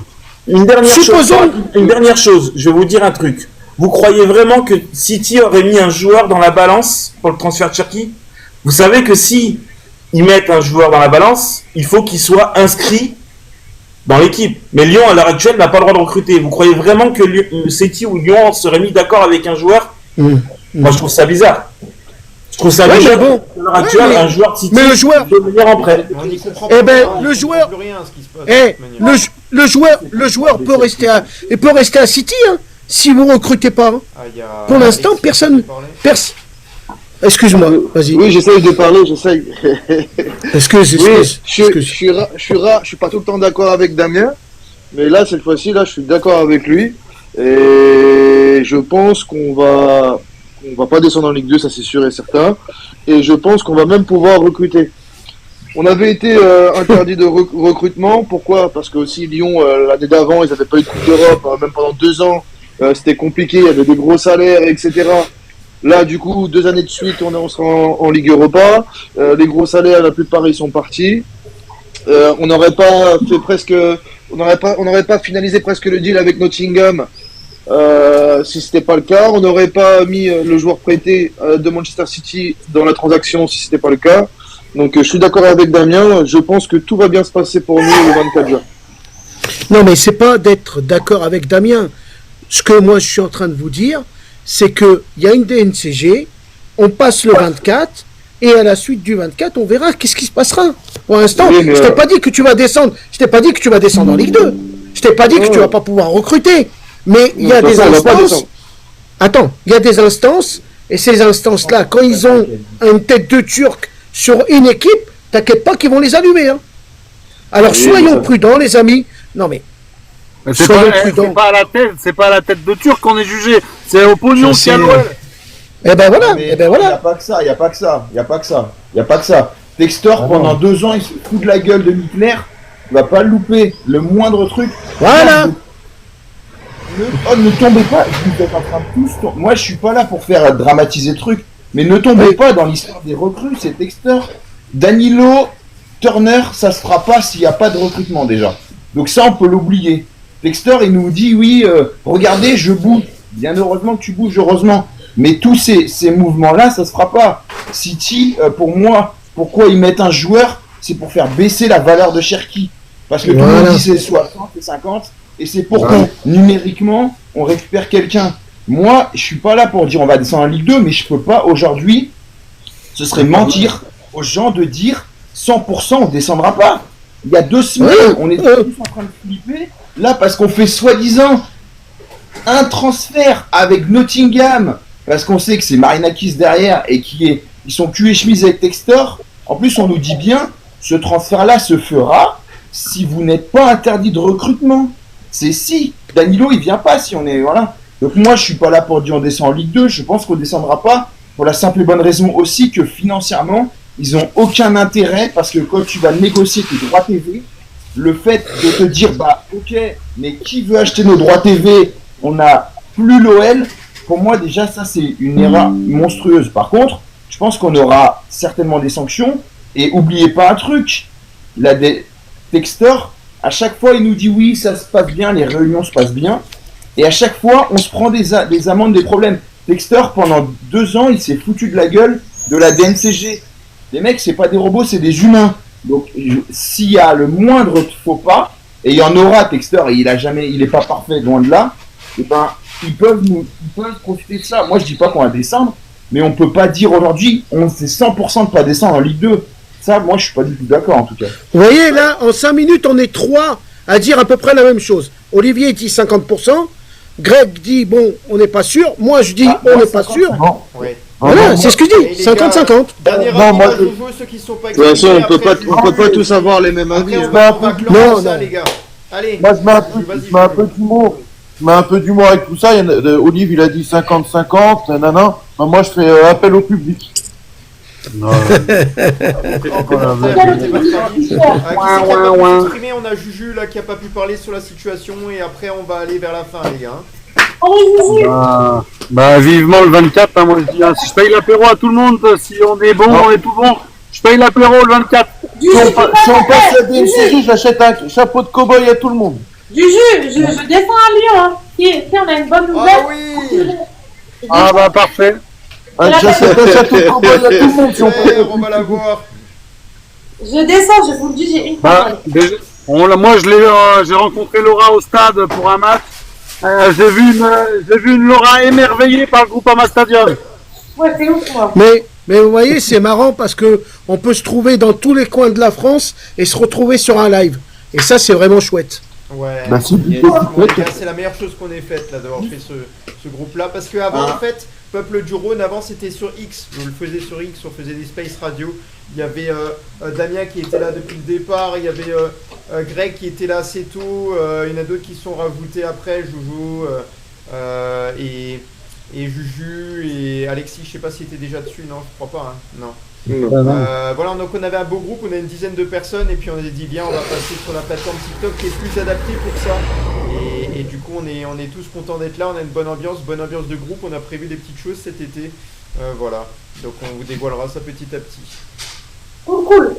Une dernière chose, je vais vous dire un truc. Vous croyez vraiment que City aurait mis un joueur dans la balance pour le transfert de Cherki? Vous savez que si ils mettent un joueur dans la balance, il faut qu'il soit inscrit dans l'équipe. Mais Lyon, à l'heure actuelle, n'a pas le droit de recruter. Vous croyez vraiment que City ou Lyon seraient mis d'accord avec un joueur? Moi, je trouve ça bizarre. Je trouve ça bizarre. bon. À l'heure actuelle, un joueur de City mais le joueur, doit venir en prêt. On y comprend eh pas, ben, on le comprend joueur, plus rien à ce qui se passe, de toute manière. le joueur peut rester à City, hein, si vous recrutez pas. Hein. Ah, il y a Pour l'instant, Alexis personne, qui veut parler. Excuse-moi, vas-y. Oui, j'essaye de parler, j'essaye. Excuse. Je suis pas tout le temps d'accord avec Damien, mais là, cette fois-ci, là, je suis d'accord avec lui. Et je pense qu'on va pas descendre en Ligue 2, ça c'est sûr et certain. Et je pense qu'on va même pouvoir recruter. On avait été interdit de recrutement. Pourquoi? Parce que aussi Lyon, l'année d'avant, ils n'avaient pas eu de Coupe d'Europe, même pendant 2 ans. C'était compliqué, il y avait des gros salaires, etc. Là, du coup, 2 années de suite, on sera en Ligue Europa. Les gros salaires, la plupart, ils sont partis. On n'aurait pas fait presque, on n'aurait pas finalisé presque le deal avec Nottingham si c'était pas le cas. On n'aurait pas mis le joueur prêté de Manchester City dans la transaction si c'était pas le cas. Donc, je suis d'accord avec Damien. Je pense que tout va bien se passer pour nous le 24 juin. Non, mais c'est pas d'être d'accord avec Damien. Ce que moi je suis en train de vous dire, c'est que il y a une DNCG, on passe le 24, et à la suite du 24, on verra qu'est-ce qui se passera. Pour l'instant, Oui, mais je t'ai pas dit que tu vas descendre. Je t'ai pas dit que tu vas descendre en Ligue 2. Je t'ai pas dit que tu vas pas pouvoir recruter. Mais il y a des instances. Attends, il y a des instances, et ces instances-là, quand ils ont une tête de Turc sur une équipe, t'inquiète pas qu'ils vont les allumer. Hein. Alors soyons prudents, les amis. Non mais. C'est pas à la tête de Turc qu'on est jugé. C'est au pognon qui a l'OL. Eh ben voilà, Mais eh ben voilà. Il n'y a pas que ça. Textor, pendant 2 ans, il se fout de la gueule de Hitler. Il va pas le louper. Le moindre truc. Voilà. Ne tombez pas. Vous êtes en train de tous. Moi, je suis pas là pour faire dramatiser le truc. Mais ne tombez pas dans l'histoire des recrues. C'est Textor. Danilo, Turner, ça se fera pas s'il n'y a pas de recrutement déjà. Donc ça, on peut l'oublier. Textor, il nous dit oui, regardez, je bouge. Bien heureusement que tu bouges, heureusement. Mais tous ces mouvements-là, ça se fera pas. City, pour moi, pourquoi ils mettent un joueur, c'est pour faire baisser la valeur de Cherki. Parce que tout le monde dit c'est 60 et 50, et c'est pour que numériquement, on récupère quelqu'un. Moi, je suis pas là pour dire on va descendre en Ligue 2, mais je peux pas aujourd'hui, ce serait mentir aux gens de dire 100% on descendra pas. Il y a 2 semaines, on est tous en train de flipper, là parce qu'on fait soi-disant un transfert avec Nottingham, parce qu'on sait que c'est Marinakis derrière et ils sont cul et chemise avec Textor. En plus, on nous dit bien, ce transfert-là se fera si vous n'êtes pas interdit de recrutement. C'est si. Danilo, il vient pas si on est... Voilà. Donc moi, je suis pas là pour dire on descend en Ligue 2. Je pense qu'on descendra pas pour la simple et bonne raison aussi que financièrement, ils ont aucun intérêt parce que quand tu vas négocier tes droits TV, le fait de te dire, bah ok, mais qui veut acheter nos droits TV? On n'a plus l'OL. Pour moi, déjà, ça, c'est une erreur monstrueuse. Par contre, je pense qu'on aura certainement des sanctions. Et oubliez pas un truc. La Textor, à chaque fois, il nous dit oui, ça se passe bien, les réunions se passent bien. Et à chaque fois, on se prend des amendes, des problèmes. Textor, pendant 2 ans, il s'est foutu de la gueule de la DNCG. Les mecs, c'est pas des robots, c'est des humains. Donc, s'il y a le moindre faux pas, et il y en aura, Textor, et il est pas parfait, loin de là, et ben, ils peuvent profiter de ça. Moi, je dis pas qu'on va descendre, mais on peut pas dire aujourd'hui, on fait 100% de pas descendre en Ligue 2. Ça, moi, je suis pas du tout d'accord, en tout cas. Vous voyez, là, en 5 minutes, on est 3 à dire à peu près la même chose. Olivier dit 50%, Greg dit, bon, on n'est pas sûr, moi, je dis, on n'est pas sûr. Ouais. Voilà, c'est ce que je dis, 50-50. Dernier avis à Jojo, ceux qui sont pas De toute façon, on peut après, pas tous avoir les mêmes avis. Après, on va clore ça, non. les gars. Allez. Moi, je mets un peu d'humour. Je mets un peu d'humour avec tout ça. Olive, il a dit 50-50, nanana. Moi, je fais appel au public. Non. On a Juju là qui a pas pu parler sur la situation et après on va aller vers la fin, les gars. Allez, Juju. Bah, vivement le 24, hein, moi je dis. Hein, si je paye l'apéro à tout le monde, si on est bon, on est tout bon, je paye l'apéro le 24. Si on passe la DNCG, j'achète un chapeau de cow-boy à tout le monde. Juju, je descends à Lyon. Hein. Tiens, on a une bonne nouvelle. Ah oui. Ah bah parfait. J'achète un chapeau de cow-boy à tout le monde si on peut. On va la voir. Je descends, je vous le dis, j'ai une parole. Moi j'ai rencontré Laura au stade pour un match. J'ai vu une Laura émerveillée par le Groupama Stadium. Ouais, c'est ouf, moi. Mais vous voyez, c'est marrant parce que on peut se trouver dans tous les coins de la France et se retrouver sur un live. Et ça, c'est vraiment chouette. Ouais, Bah, si. yes, bon, les gars, c'est la meilleure chose qu'on ait faite là d'avoir fait ce groupe-là. Parce qu'avant, en fait, Peuple du Rhône, avant c'était sur X. On le faisait sur X, on faisait des Space Radio. Il y avait Damien qui était là depuis le départ. Il y avait Greg qui était là assez tôt. Il y en a d'autres qui sont rajoutés après, Jojo et Juju et Alexis. Je sais pas s'il était déjà dessus, non, je crois pas. Hein. Non. Voilà, donc on avait un beau groupe, on a une dizaine de personnes et puis on a dit viens, on va passer sur la plateforme TikTok qui est plus adaptée pour ça. Et du coup on est tous contents d'être là, on a une bonne ambiance de groupe, on a prévu des petites choses cet été. Voilà, donc on vous dévoilera ça petit à petit. Cool.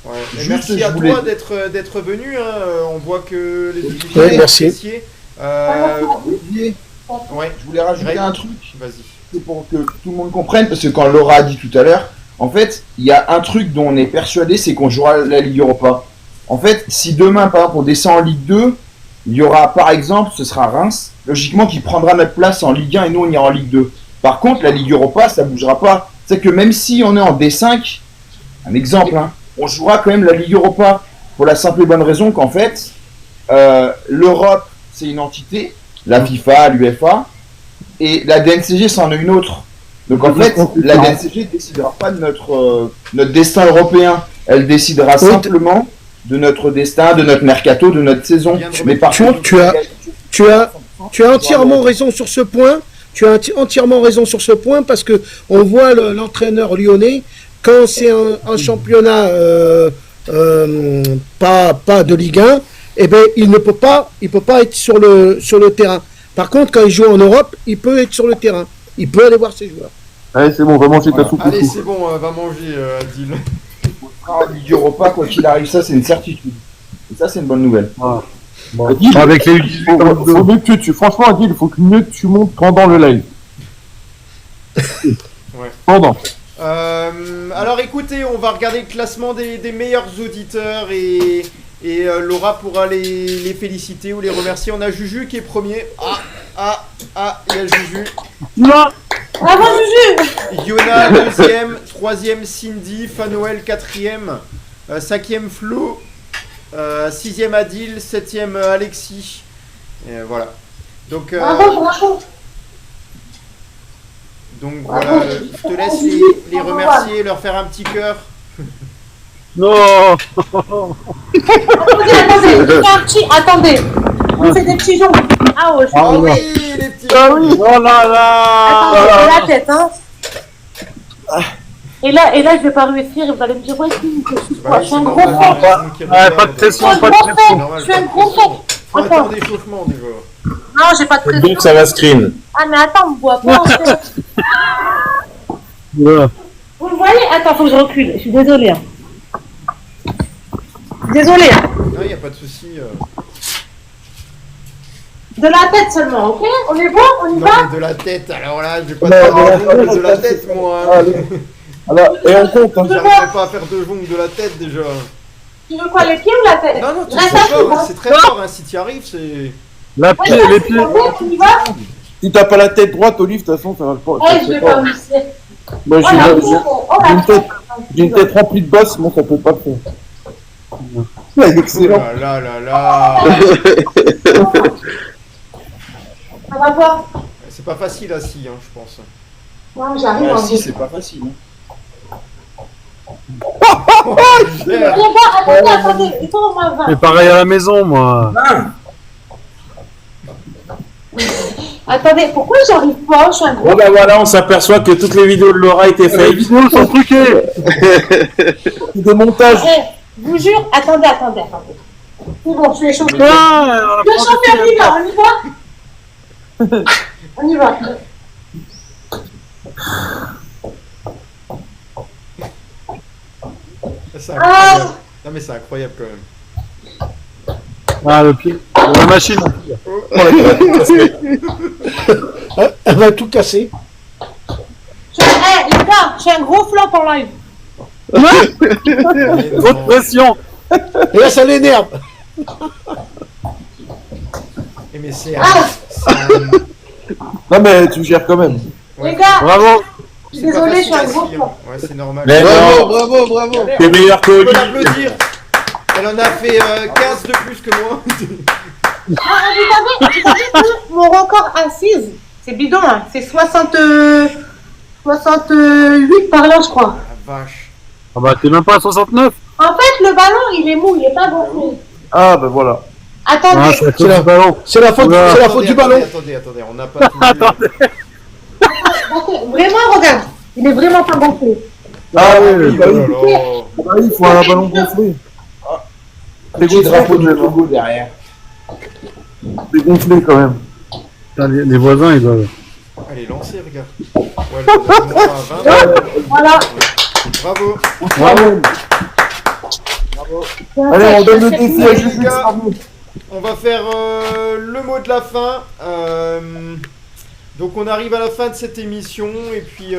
Ouais. Et Juste, merci à voulais- toi d'être venu, hein. On voit que les auditeurs Ouais, ont merci. apprécié. Olivier, Ouais, je voulais rajouter Greg. un truc. vas-y. C'est pour que tout le monde comprenne, parce que quand Laura a dit tout à l'heure, en fait, il y a un truc dont on est persuadé, c'est qu'on jouera la Ligue Europa. En fait, si demain, par exemple, on descend en Ligue 2, il y aura, par exemple, ce sera Reims, logiquement, qui prendra notre place en Ligue 1 et nous, on ira en Ligue 2. Par contre, la Ligue Europa, ça bougera pas. C'est que même si on est en D5, un exemple, hein, on jouera quand même la Ligue Europa, pour la simple et bonne raison qu'en fait, l'Europe, c'est une entité, la FIFA, l'UEFA, et la DNCG, c'en est une autre. Donc en fait, la DNCG ne décidera pas de notre destin européen. Elle décidera simplement de notre destin, de notre mercato, de notre saison. Mais par contre, Tu as entièrement raison sur ce point. Tu as entièrement raison sur ce point parce que on voit l'entraîneur lyonnais quand c'est un championnat pas de Ligue 1, eh ben il peut pas être sur le terrain. Par contre, quand il joue en Europe, il peut être sur le terrain. Il peut aller voir ses joueurs. allez, c'est bon, va manger ta soupe. Allez, c'est bon, va manger, Adil. la Ligue Europa, quoi qu'il arrive, ça c'est une certitude. Et ça c'est une bonne nouvelle. Bon. Adil, Avec les faut mieux que franchement, Adil, il faut que mieux que tu montes pendant le live. Ouais. Pendant. Alors écoutez, on va regarder le classement des meilleurs auditeurs et Laura pourra les féliciter ou les remercier. On a Juju qui est premier. Il y a Juju. Non. Bravo, Juju. Yona deuxième, troisième Cindy, Fanoël quatrième, cinquième Flo, sixième Adil, septième Alexis. Et voilà. Donc Bravo. voilà, je te laisse les remercier, leur faire un petit cœur. Non. Attendez. On fait des petits joncs. Ah ouais, Ah oui, les petits. Ah oui. Oh là là. attendez, la tête, hein. Et là, je vais pas réussir, et vous allez me dire, ouais, je suis un gros fond. Pas de pression, pas de pression. Je suis un gros fond. Faut attendre d'échauffement déjà. Non, j'ai pas de pression. Donc ça va screen. Ah, mais attends, on me voit pas, en fait. Voilà. Vous me voyez? Attends, faut que je recule. Je suis désolée. Hein. Désolée. Hein. Non, il n'y a pas de souci. De la tête seulement, ok? On est bon? On y Non, va? mais de la tête, alors là, je vais pas te faire un jongle de la tête, moi. Alors, et on compte, hein. J'arriverai pas à faire deux jongles de la tête déjà. Tu veux quoi, les pieds ou la tête? Non, non, Reste c'est assis, fort, hein. c'est très fort, hein, si tu y arrives, c'est... Les pieds. On y va? Si t'as pas la tête droite, Olive, de toute façon, ça va pas. Eh, je vais pas réussir. Moi, Oh la j'ai une tête remplie de boss, moi ça peut pas le faire. Ouais, il est excellent. Là, là, là. Ça va pas? C'est pas facile assis, hein, je pense. Non, j'arrive en Si, c'est pas facile. Attendez. Et toi, on va. C'est pareil à la maison, moi. Attendez, pourquoi j'arrive pas? Je suis un gros. Bon ben voilà, on s'aperçoit que toutes les vidéos de Laura étaient Les fake. vidéos sont truquées. C'est des montages. Eh, je vous jure, attendez. C'est bon, je suis échauffé. Ah, Je suis échauffé, on y va. On y va. C'est incroyable. Non mais c'est incroyable quand même. Ah, le pied. La machine. Elle va tout casser. Les gars, j'ai un gros flop en live. Trop de pression. Et là, ça l'énerve. Mais c'est Non, mais tu gères quand même. Les gars, Bravo. je suis désolée, je suis un gros facile. flop. Ouais, c'est normal. Mais non, bravo. t'es meilleur que On peut Oli. l'applaudir. Elle en a fait 15 de plus que moi. Ah, vous savez que mon record assise, c'est bidon, hein. C'est 68 par là, je crois. La vache. Ah bah, t'es même pas à 69. En fait, le ballon, il est mou, il est pas gonflé. Ah, ben voilà. Attendez, Ah, c'est la ballon. C'est la faute, Oula. c'est la faute du ballon. Attendez, on n'a pas tout vu. attendez. Vraiment, regarde, il est vraiment pas gonflé. Ah, oui, bah Oh oui. là là. Bah oui, il faut un ballon gonflé. C'est Petit drapeau de gonflé, Togo derrière. c'est gonflé quand même. Putain, les voisins, ils doivent. Elle est lancée, regarde. Ouais, elle est à 20. Voilà. Bravo. Allez, on donne le C'est défi fini. à Les Jésus. gars, on va faire le mot de la fin. Donc on arrive à la fin de cette émission et puis du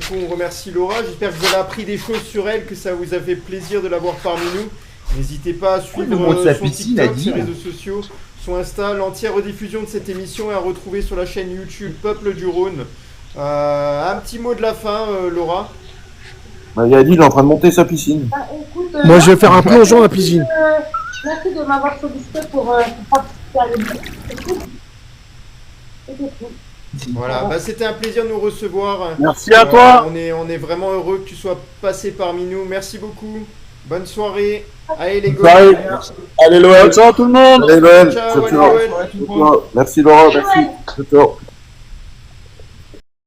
coup on remercie Laura. J'espère que vous avez appris des choses sur elle, que ça vous a fait plaisir de l'avoir parmi nous. N'hésitez pas à suivre le mot de sa son piscine, a TikTok, dit. ses réseaux sociaux, son Insta. L'entière rediffusion de cette émission est à retrouver sur la chaîne YouTube Peuple du Rhône. Un petit mot de la fin, Laura. Bah, il a dit, il est en train de monter sa piscine. Bah, écoute, Moi, je vais faire un plongeon à la piscine. Merci de m'avoir sollicité pour participer à l'émission. C'était cool. Voilà, bah, c'était un plaisir de nous recevoir. Merci à toi. On est vraiment heureux que tu sois passé parmi nous. Merci beaucoup. Bonne soirée. Allez les gars. Pareil. Allez, Loël. Ciao tout le monde. Allez, Noël. Ciao, Ciao, allez, ciao. Noël. Merci Laura, merci. Ciao, ciao.